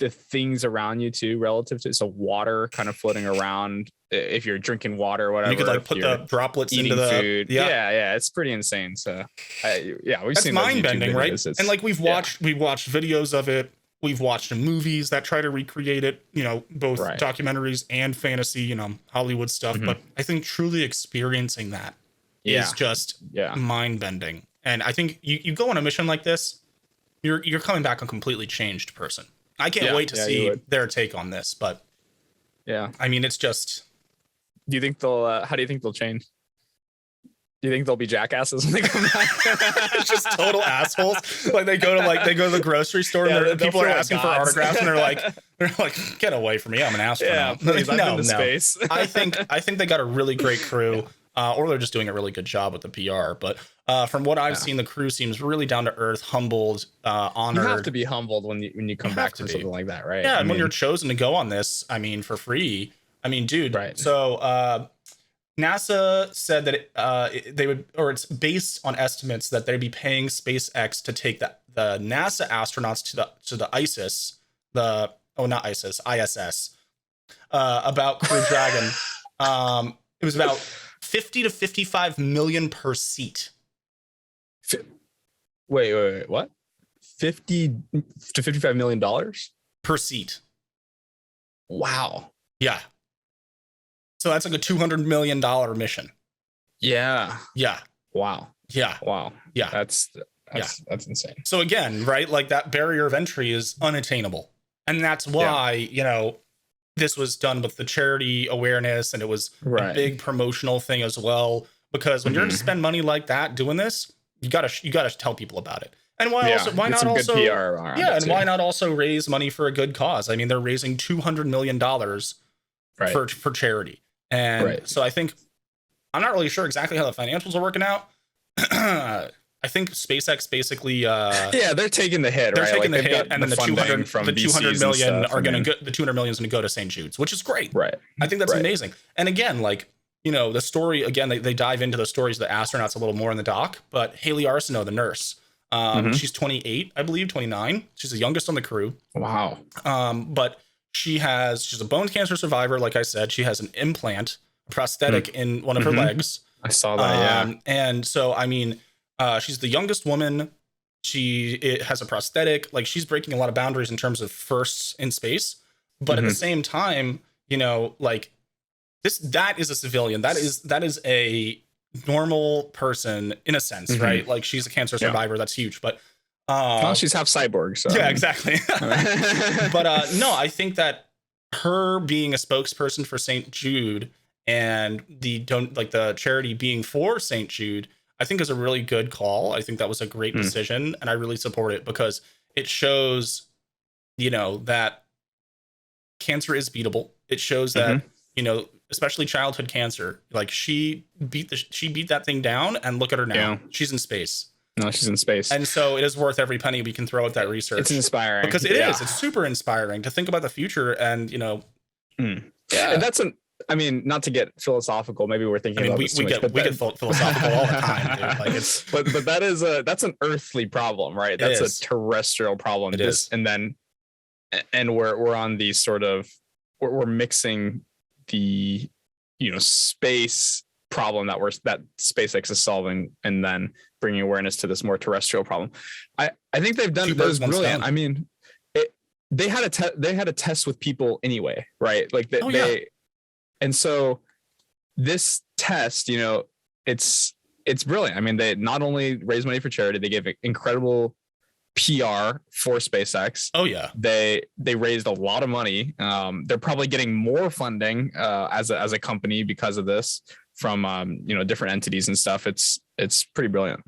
the things around you too, relative to water kind of floating around. If you're drinking water or whatever, you could like put the droplets into the food. Yeah, it's pretty insane. So we've seen mind bending, right? And like we've watched videos of it. We've watched movies that try to recreate it. Both documentaries and fantasy. Hollywood stuff. But I think truly experiencing that is just mind bending. And I think you go on a mission like this, you're coming back a completely changed person. I can't wait to see their take on this, but I mean, it's just. Do you think they'll? How do you think they'll change? Do you think they'll be jackasses when they come back? Just total assholes. Like they go to the grocery store and people are asking for autographs, and they're like, get away from me! I'm an astronaut. Yeah, please, I've been to space. I think they got a really great crew. Or they're just doing a really good job with the PR. But from what I've seen, the crew seems really down to earth, humbled, honored. You have to be humbled when you come back from something like that, right? Yeah, and when you're chosen to go on this, I mean, for free. I mean, dude. Right. So NASA said that they would, or it's based on estimates that they'd be paying SpaceX to take the NASA astronauts to the ISS, ISS, about Crew Dragon. It was about 50 to 55 million per seat. Wait, what? 50 to 55 million dollars per seat. Wow. Yeah. So that's like a $200 million mission. Yeah. Yeah. Wow. Yeah. Wow. Yeah. That's That's insane. So again, right, like that barrier of entry is unattainable. And that's why, this was done with the charity awareness, and it was a big promotional thing as well. Because when you're going to spend money like that doing this, you gotta tell people about it. And why not also raise money for a good cause? I mean, they're raising $200 million for charity. And so I think, I'm not really sure exactly how the financials are working out. I think SpaceX basically they're taking the hit. They're taking the hit, and then the 200 million are going to the 200 million is going to go to St. Jude's, which is great. Right. I think that's amazing. And again, like, the story, again, they dive into the stories of the astronauts a little more in the doc, but Haley Arsenault, the nurse, she's 28, I believe, 29. She's the youngest on the crew. Wow. But she's a bone cancer survivor. Like I said, she has an implant, a prosthetic in one of her legs. I saw that. And so, I mean, she's the youngest woman. It has a prosthetic. Like, she's breaking a lot of boundaries in terms of firsts in space. But at the same time, like, that is a civilian. That is a normal person in a sense, right? Like, she's a cancer survivor. That's huge. But she's half cyborg. So yeah, exactly. But no, I think that her being a spokesperson for St. Jude and the charity being for St. Jude, I think is a really good call. I think that was a great decision, and I really support it because it shows, that cancer is beatable. It shows that, especially childhood cancer, like she beat that thing down, and look at her now. Yeah. She's in space. No, she's in space. And so it is worth every penny we can throw at that research. It's inspiring. Because it is. It's super inspiring to think about the future and, And that's not to get philosophical. Maybe we're thinking about this we get philosophical all the time, dude. Like but that's an earthly problem, right? That's a terrestrial problem. It is. And we're on these sort of, we're mixing the, space problem that SpaceX is solving, and then bringing awareness to this more terrestrial problem. I think they've done it. That was brilliant. I mean, they had a test with people anyway, right? Like and so this test, it's brilliant. I mean, they not only raised money for charity, they gave incredible PR for SpaceX. Oh yeah. They raised a lot of money. They're probably getting more funding as a company because of this from different entities and stuff. It's pretty brilliant.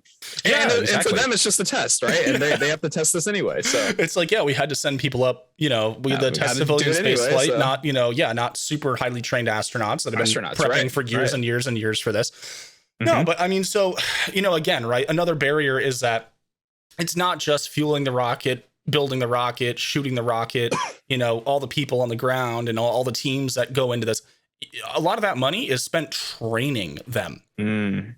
Yeah, and for them it's just a test, right? And they have to test this anyway. So it's like, we had to send people up, we had to test civilian space flight, so. not super highly trained astronauts that have been prepping for years and years and years for this. No, but I mean, so, again, right, another barrier is that it's not just fueling the rocket, building the rocket, shooting the rocket, all the people on the ground and all the teams that go into this. A lot of that money is spent training them, so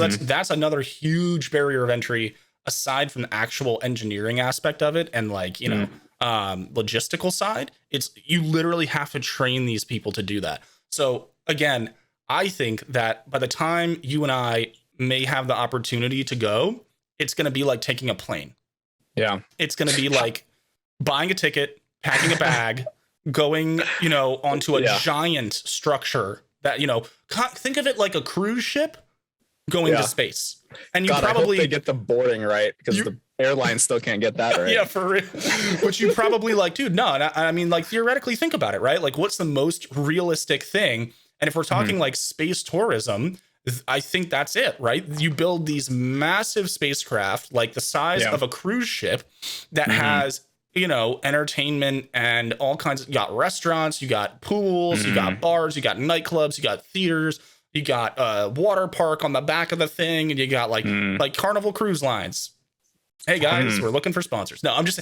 that's another huge barrier of entry aside from the actual engineering aspect of it. And logistical side, it's, you literally have to train these people to do that. So again, I think that by the time you and I may have the opportunity to go, it's going to be like taking a plane. Yeah. It's going to be like buying a ticket, packing a bag, going, onto a giant structure that, think of it like a cruise ship going to space. And you probably, I hope they get the boarding right, because the airline still can't get that right. Yeah, for real. But you probably dude, no. And I mean, theoretically think about it, right? Like, what's the most realistic thing? And if we're talking like space tourism, I think that's it, right? You build these massive spacecraft, like the size of a cruise ship that has, entertainment and all kinds of, you got restaurants, you got pools, you got bars, you got nightclubs, you got theaters, you got a water park on the back of the thing, and you got like Carnival Cruise Lines. Hey guys, we're looking for sponsors. No, I'm just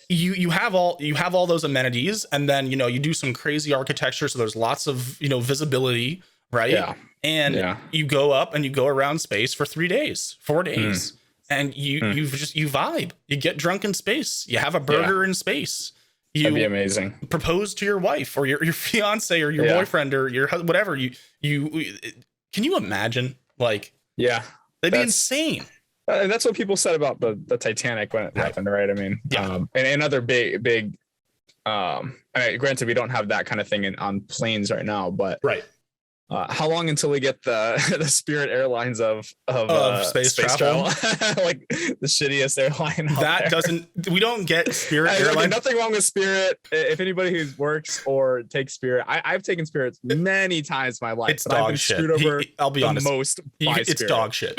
you have all those amenities, and then you do some crazy architecture, so there's lots of visibility, right? Yeah. And you go up and you go around space for 4 days. And you vibe. You get drunk in space. You have a burger in space. That'd be amazing. Propose to your wife or your fiance or your boyfriend or your husband, whatever. You can you imagine? That'd be insane. And that's what people said about the Titanic when it happened, right? I mean, and other big. I mean, granted, we don't have that kind of thing on planes right now, but How long until we get the the Spirit Airlines of space travel? Like the shittiest airline out That there. doesn't, we don't get Spirit Okay, Airlines. nothing wrong with Spirit. If anybody who works or takes Spirit, I've taken Spirits many times in my life. It's dog shit. Screwed over I'll be honest. most by It's Spirit. dog shit.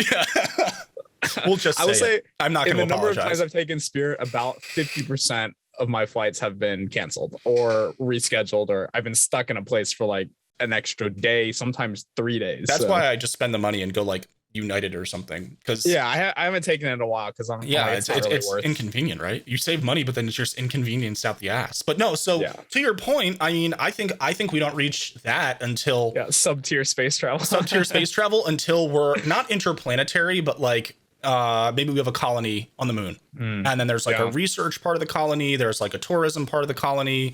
We'll just say, I will say, I'm not in going the to number of apologize. times I've taken Spirit, about 50% of my flights have been canceled or rescheduled, or I've been stuck in a place for like an extra day, sometimes 3 days. That's why I just spend the money and go like United or something. Because I haven't taken it in a while because I'm it's not really worth. inconvenient, right? You save money, but then it's just inconvenienced out the ass. But no, so to your point, I mean, I think we don't reach that until sub-tier space travel. Sub-tier space travel until we're not interplanetary, but like maybe we have a colony on the moon, and then there's like a research part of the colony. There's like a tourism part of the colony.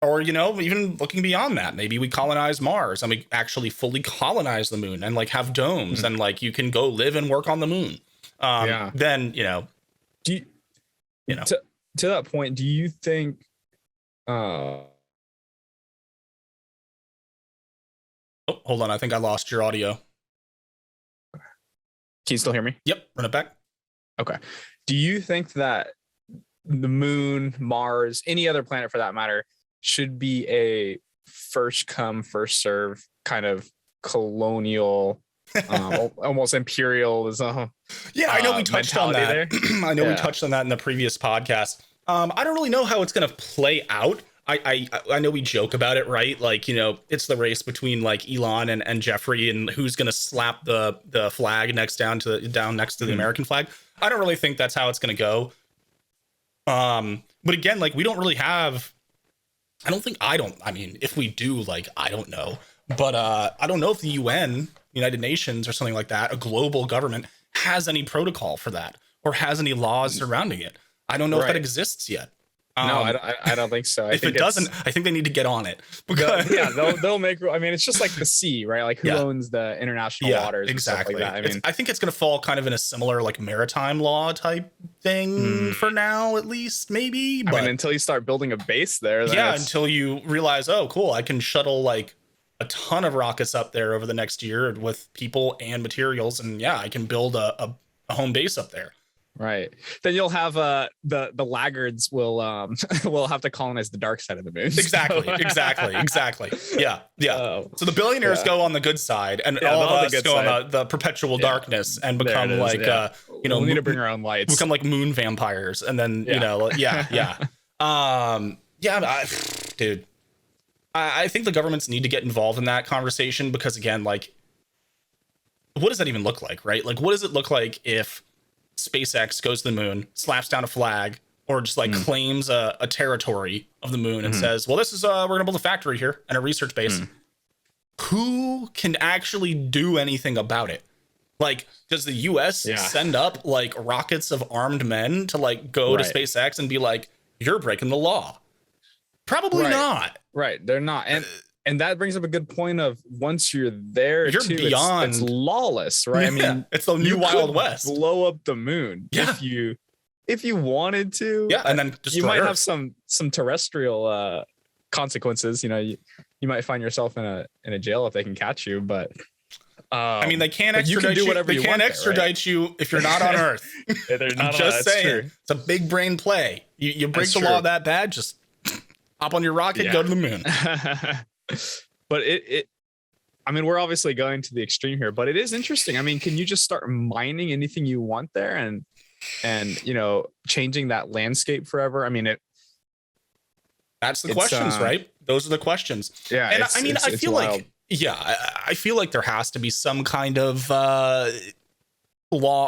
Or, you know, even looking beyond that, maybe we colonize Mars and we actually fully colonize the moon and like have domes and like you can go live and work on the moon. Then, you know, to that point, do you think, oh, hold on. I think I lost your audio. Can you still hear me? Yep. Run it back. Okay. Do you think that the moon, Mars, any other planet for that matter, should be a first come, first serve kind of colonial, almost imperialism? Yeah, I know we touched on that. I know we touched on that in the previous podcast. I don't really know how it's going to play out. I know we joke about it, right? Like, you know, it's the race between like Elon and Jeffrey and who's going to slap the flag down next to the American flag. I don't really think that's how it's going to go. But again, like we don't really have, I mean, if we do, like, I don't know, but I don't know if the UN, United Nations or something like that, a global government has any protocol for that or has any laws surrounding it. I don't know if that exists yet. No, I don't think so. If it doesn't, I think they need to get on it. Because they'll make. I mean, it's just like the sea, right? Like who owns the international waters? Exactly. And stuff like that. I mean, I think it's going to fall kind of in a similar like maritime law type thing for now, at least maybe. But I mean, until you start building a base there. Until you realize, oh, cool, I can shuttle like a ton of rockets up there over the next year with people and materials, and I can build a home base up there. Right. Then you'll have the laggards will have to colonize the dark side of the moon. Exactly. Yeah. So the billionaires go on the good side, and all of us go on the perpetual darkess and become like we need to bring our own lights. Become like moon vampires, and then dude. I think the governments need to get involved in that conversation because again, like, what does that even look like, right? Like, what does it look like if SpaceX goes to the moon, slaps down a flag, or just like claims a territory of the moon and says, well, this is we're gonna build a factory here and a research base. Who can actually do anything about it? Like, does the US send up like rockets of armed men to like go to SpaceX and be like, you're breaking the law? Probably not. Right. They're not. And that brings up a good point of once you're there, you're beyond. It's lawless, right? I mean, it's the new Wild West. Blow up the moon if you wanted to. Yeah, and then you might have some terrestrial consequences. You know, you might find yourself in a jail if they can catch you. But I mean, they can't extradite you. They can't extradite you if you're not on Earth. I'm just saying, it's a big brain play. You break the law that bad, just hop on your rocket, go to the moon. But I mean, we're obviously going to the extreme here, but it is interesting. I mean, can you just start mining anything you want there and you know, changing that landscape forever? I mean, that's the questions, right? Those are the questions. Yeah. And I mean, I feel wild. I feel like there has to be some kind of law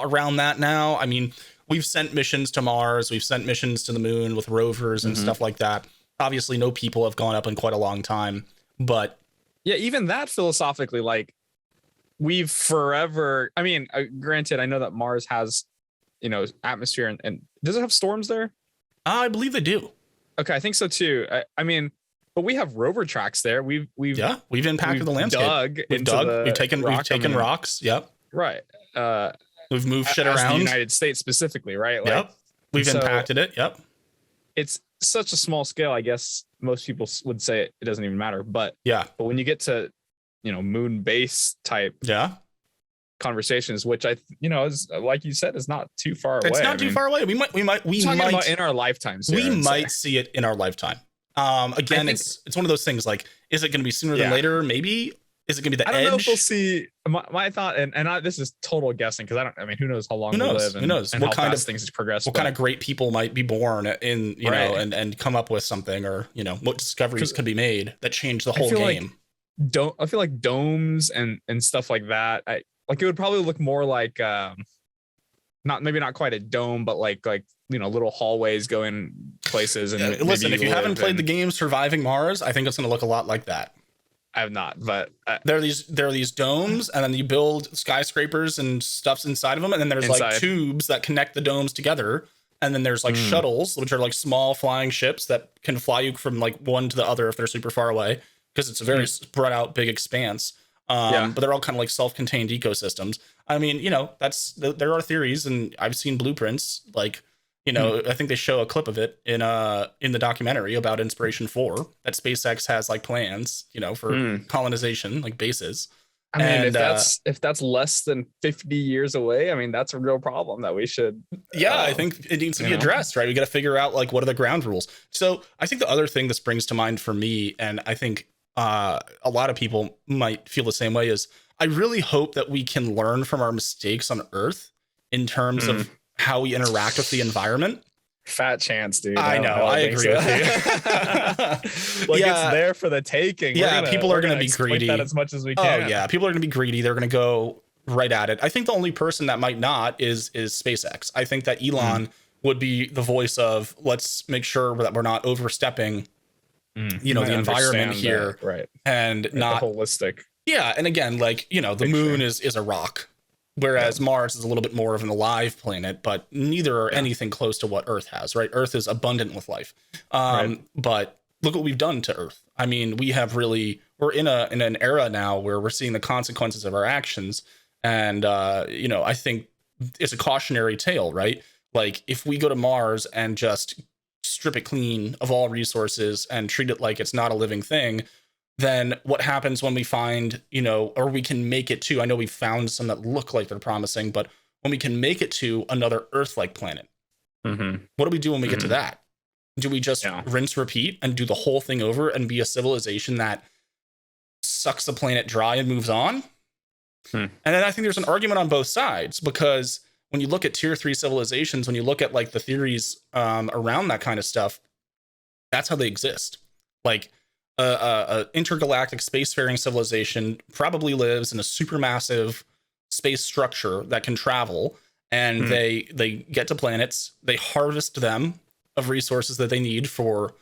around that now. I mean, we've sent missions to Mars, we've sent missions to the moon with rovers and stuff like that. Obviously, no people have gone up in quite a long time, but even that philosophically, like we've forever. I mean, granted, I know that Mars has, you know, atmosphere and does it have storms there? I believe they do. Okay, I think so too. I mean, but we have rover tracks there. We've impacted the landscape. We've taken rocks. Yep. Right. We've moved shit around. The United States specifically, right? Like, yep. We've impacted it. Yep. It's such a small scale, I guess. most people would say it doesn't even matter. But Yeah. but when you get to, moon base type Yeah. conversations, which is, like you said, is not too far away. It's not too far away. We might about in our lifetimes. We might see it in our lifetime. Again, it's one of those things like, is it going to be sooner than later? Maybe. Is it going to be the edge? I don't know if we'll see. My thought, this is total guessing, because who knows how long we live, and, who knows and what how kind fast of things progress. What kind of great people might be born in, and come up with something, or, what discoveries could be made that change the whole game. I feel like domes and stuff like that. It would probably look more like, not quite a dome, but like little hallways going places. And listen, if you haven't played the game Surviving Mars, I think it's going to look a lot like that. I have not, but there are these domes, and then you build skyscrapers and stuff's inside of them, and then there's like tubes that connect the domes together, and then there's like shuttles, which are like small flying ships that can fly you from like one to the other if they're super far away, because it's a very spread out big expanse. But they're all kind of like self-contained ecosystems. I mean, there are theories, and I've seen blueprints. Like, I think they show a clip of it in the documentary about Inspiration4, that SpaceX has like plans, for colonization, like bases. I mean, if that's less than 50 years away, I mean, that's a real problem that we should. I think it needs to be addressed, right? We got to figure out like, what are the ground rules? So I think the other thing this brings to mind for me, and I think a lot of people might feel the same way, is I really hope that we can learn from our mistakes on Earth in terms of how we interact with the environment. Fat chance, dude. I know. I agree with you. It's there for the taking. Yeah, people are going to be greedy. That as much as we can. Oh yeah, people are going to be greedy. They're going to go right at it. I think the only person that might not is SpaceX. I think that Elon would be the voice of, let's make sure that we're not overstepping, the environment here, right? And not holistic. Yeah, and again, like, the moon is a rock, whereas Mars is a little bit more of an alive planet, but neither are anything close to what Earth has, right? Earth is abundant with life. But look what we've done to Earth. I mean, we're in an era now where we're seeing the consequences of our actions. And, I think it's a cautionary tale, right? Like, if we go to Mars and just strip it clean of all resources and treat it like it's not a living thing, then what happens when we find, or we can make it to, I know we found some that look like they're promising, but when we can make it to another Earth-like planet, what do we do when we get to that? Do we just rinse, repeat, and do the whole thing over and be a civilization that sucks the planet dry and moves on? And then I think there's an argument on both sides, because when you look at tier 3 civilizations, when you look at like the theories around that kind of stuff, that's how they exist. Like, a intergalactic spacefaring civilization probably lives in a supermassive space structure that can travel, and they get to planets, they harvest them of resources that they need for,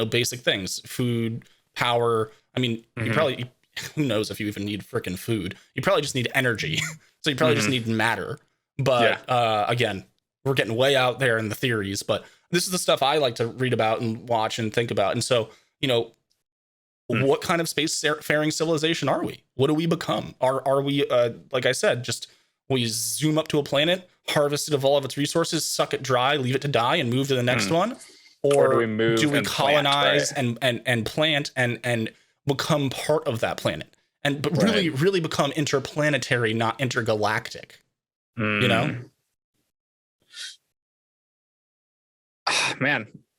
basic things, food, power. I mean, you probably, who knows if you even need freaking food? You probably just need energy. So you probably just need matter. But again, we're getting way out there in the theories, but this is the stuff I like to read about and watch and think about. And so, what kind of spacefaring civilization are we? What do we become? Are we, like I said, just we zoom up to a planet, harvest it of all of its resources, suck it dry, leave it to die, and move to the next one? Or do we colonize and plant and become part of that planet? But really become interplanetary, not intergalactic. Man,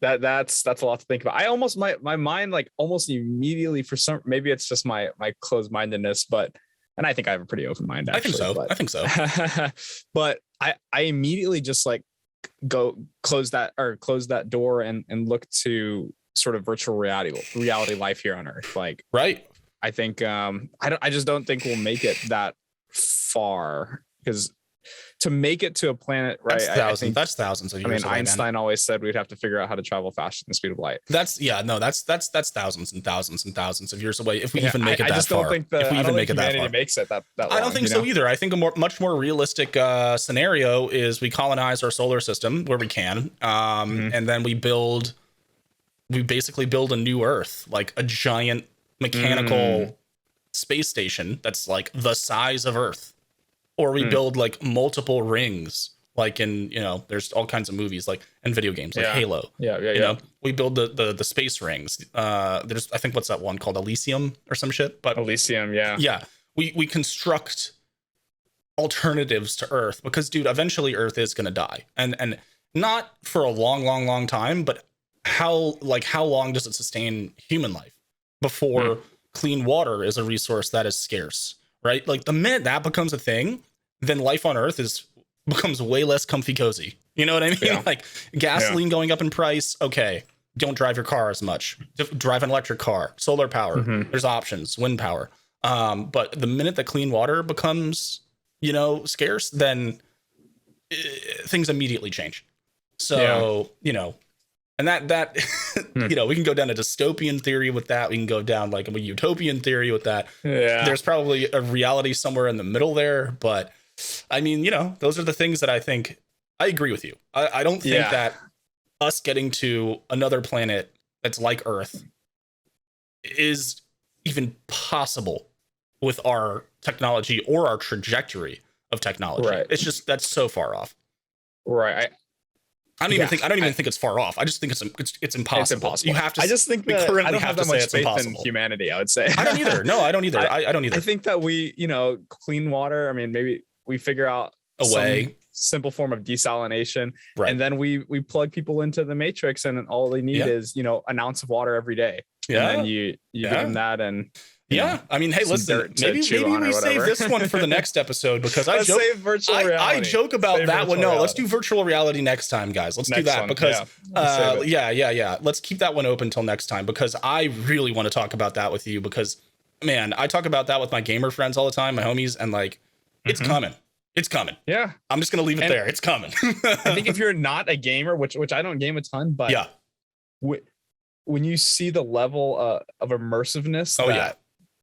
that's a lot to think about. I almost my mind like almost immediately, for some, maybe it's just my closed-mindedness, and I think I have a pretty open mind, actually. I think so. But I immediately just like go close that door and look to sort of virtual reality life here on Earth. Like, right. I think I just don't think we'll make it that far, because to make it to a planet, right? That's thousands of years. Einstein always said we'd have to figure out how to travel faster than the speed of light. That's thousands and thousands and thousands of years away. If we even make it that far. I just don't think humanity makes it that long. I don't think so either. I think a much more realistic scenario is we colonize our solar system where we can, and then we basically build a new Earth, like a giant mechanical space station that's like the size of Earth. Or we build like multiple rings like in, there's all kinds of movies like and video games like Halo. Yeah. We build the space rings. There's, I think, what's that one called, Elysium or some shit? But Elysium, yeah. We construct alternatives to Earth because, dude, eventually Earth is gonna die, and not for a long time, but how long does it sustain human life before clean water is a resource that is scarce, right? Like the minute that becomes a thing, then life on Earth becomes way less comfy cozy. You know what I mean? Yeah. Like gasoline going up in price. Okay, don't drive your car as much. Drive an electric car, solar power. There's options, wind power. But the minute that clean water becomes, scarce, then things immediately change. So, and that we can go down a dystopian theory with that. We can go down like a utopian theory with that. Yeah. There's probably a reality somewhere in the middle there. But I mean, those are the things that I think I agree with you. I don't think that us getting to another planet that's like Earth is even possible with our technology or our trajectory of technology. Right. It's just, that's so far off. Right. I don't even think it's far off. I just think it's impossible. It's impossible. You have to. I just think we that currently I don't have that to much say it's faith impossible. in humanity, I would say. I don't either. No, I don't either. I don't either. I think that we, clean water. I mean, maybe we figure out a way, simple form of desalination, right? And then we plug people into the matrix, and all they need is an ounce of water every day. Yeah, and then you give them that, and I mean, hey, listen, maybe we save this one for the next episode because I joke about that one. No, let's do virtual reality next time, guys. Let's do that because let's keep that one open till next time because I really want to talk about that with you because, man, I talk about that with my gamer friends all the time, my homies, and like it's coming. It's coming. Yeah, I'm just gonna leave it there. It's coming. I think if you're not a gamer, which I don't game a ton, but when you see the level of immersiveness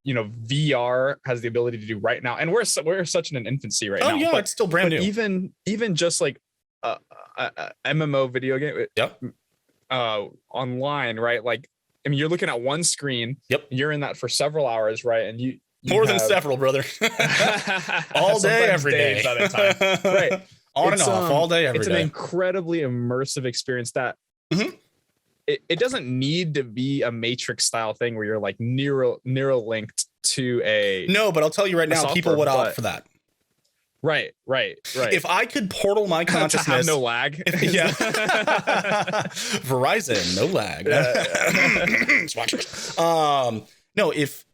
VR has the ability to do right now, and we're such in an infancy right now. Oh yeah, but it's still brand new. Even just like a MMO video game. Yep. Online, right? Like, I mean, you're looking at one screen. Yep. You're in that for several hours, right? And you more than several, brother. All day, every day. At a time. Right. On and off, all day, every day. It's an incredibly immersive experience that. It doesn't need to be a Matrix style thing where you're like neural linked to a. No, but I'll tell you right now, people would opt for that. Right. If I could portal my consciousness, to have no lag. Verizon, no lag. No, if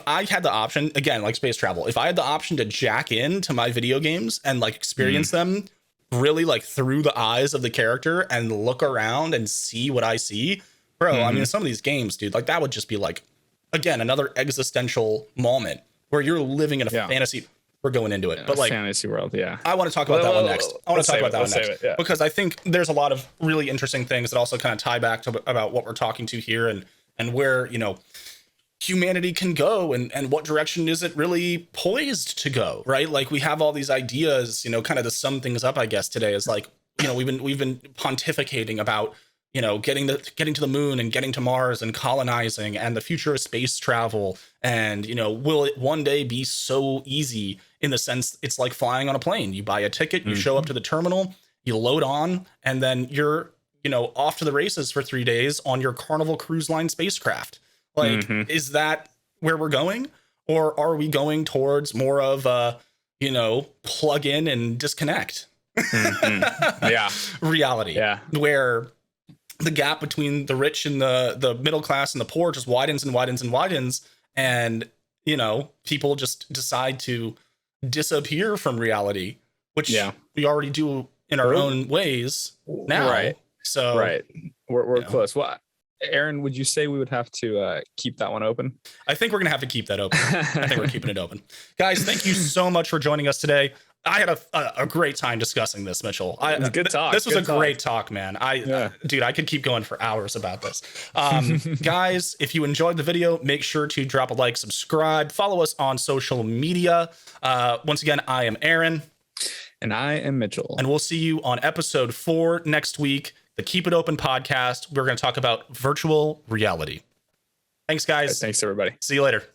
I had the option, again, like space travel, if I had the option to jack into my video games and like experience them really like through the eyes of the character and look around and see what I see, bro. I mean, some of these games, dude, like that would just be like, again, another existential moment where you're living in a fantasy. We're going into it, but like fantasy world. Yeah. I want to talk about that one next. I want to talk about that one next because I think there's a lot of really interesting things that also kind of tie back to about what we're talking to here and where, humanity can go and what direction is it really poised to go, right? Like we have all these ideas, kind of to sum things up, I guess today is like, we've been pontificating about, getting to the moon and getting to Mars and colonizing and the future of space travel. And, will it one day be so easy in the sense it's like flying on a plane? You buy a ticket, you show up to the terminal, you load on, and then you're, off to the races for 3 days on your Carnival Cruise Line spacecraft. Like, is that where we're going? Or are we going towards more of a, plug in and disconnect reality? Yeah. Where the gap between the rich and the middle class and the poor just widens and widens and widens. And, people just decide to disappear from reality, which we already do in our own ways now. Right. So we're close. Well, Aaron, would you say we would have to keep that one open? I think we're going to have to keep that open. I think we're keeping it open. Guys, thank you so much for joining us today. I had a great time discussing this, Mitchell. Good talk. This was a great talk, man. Dude, I could keep going for hours about this. Guys, if you enjoyed the video, make sure to drop a like, subscribe, follow us on social media. Once again, I am Aaron. And I am Mitchell. And we'll see you on episode 4 next week. The Keep It Open podcast. We're going to talk about virtual reality. Thanks, guys. Thanks, everybody. See you later.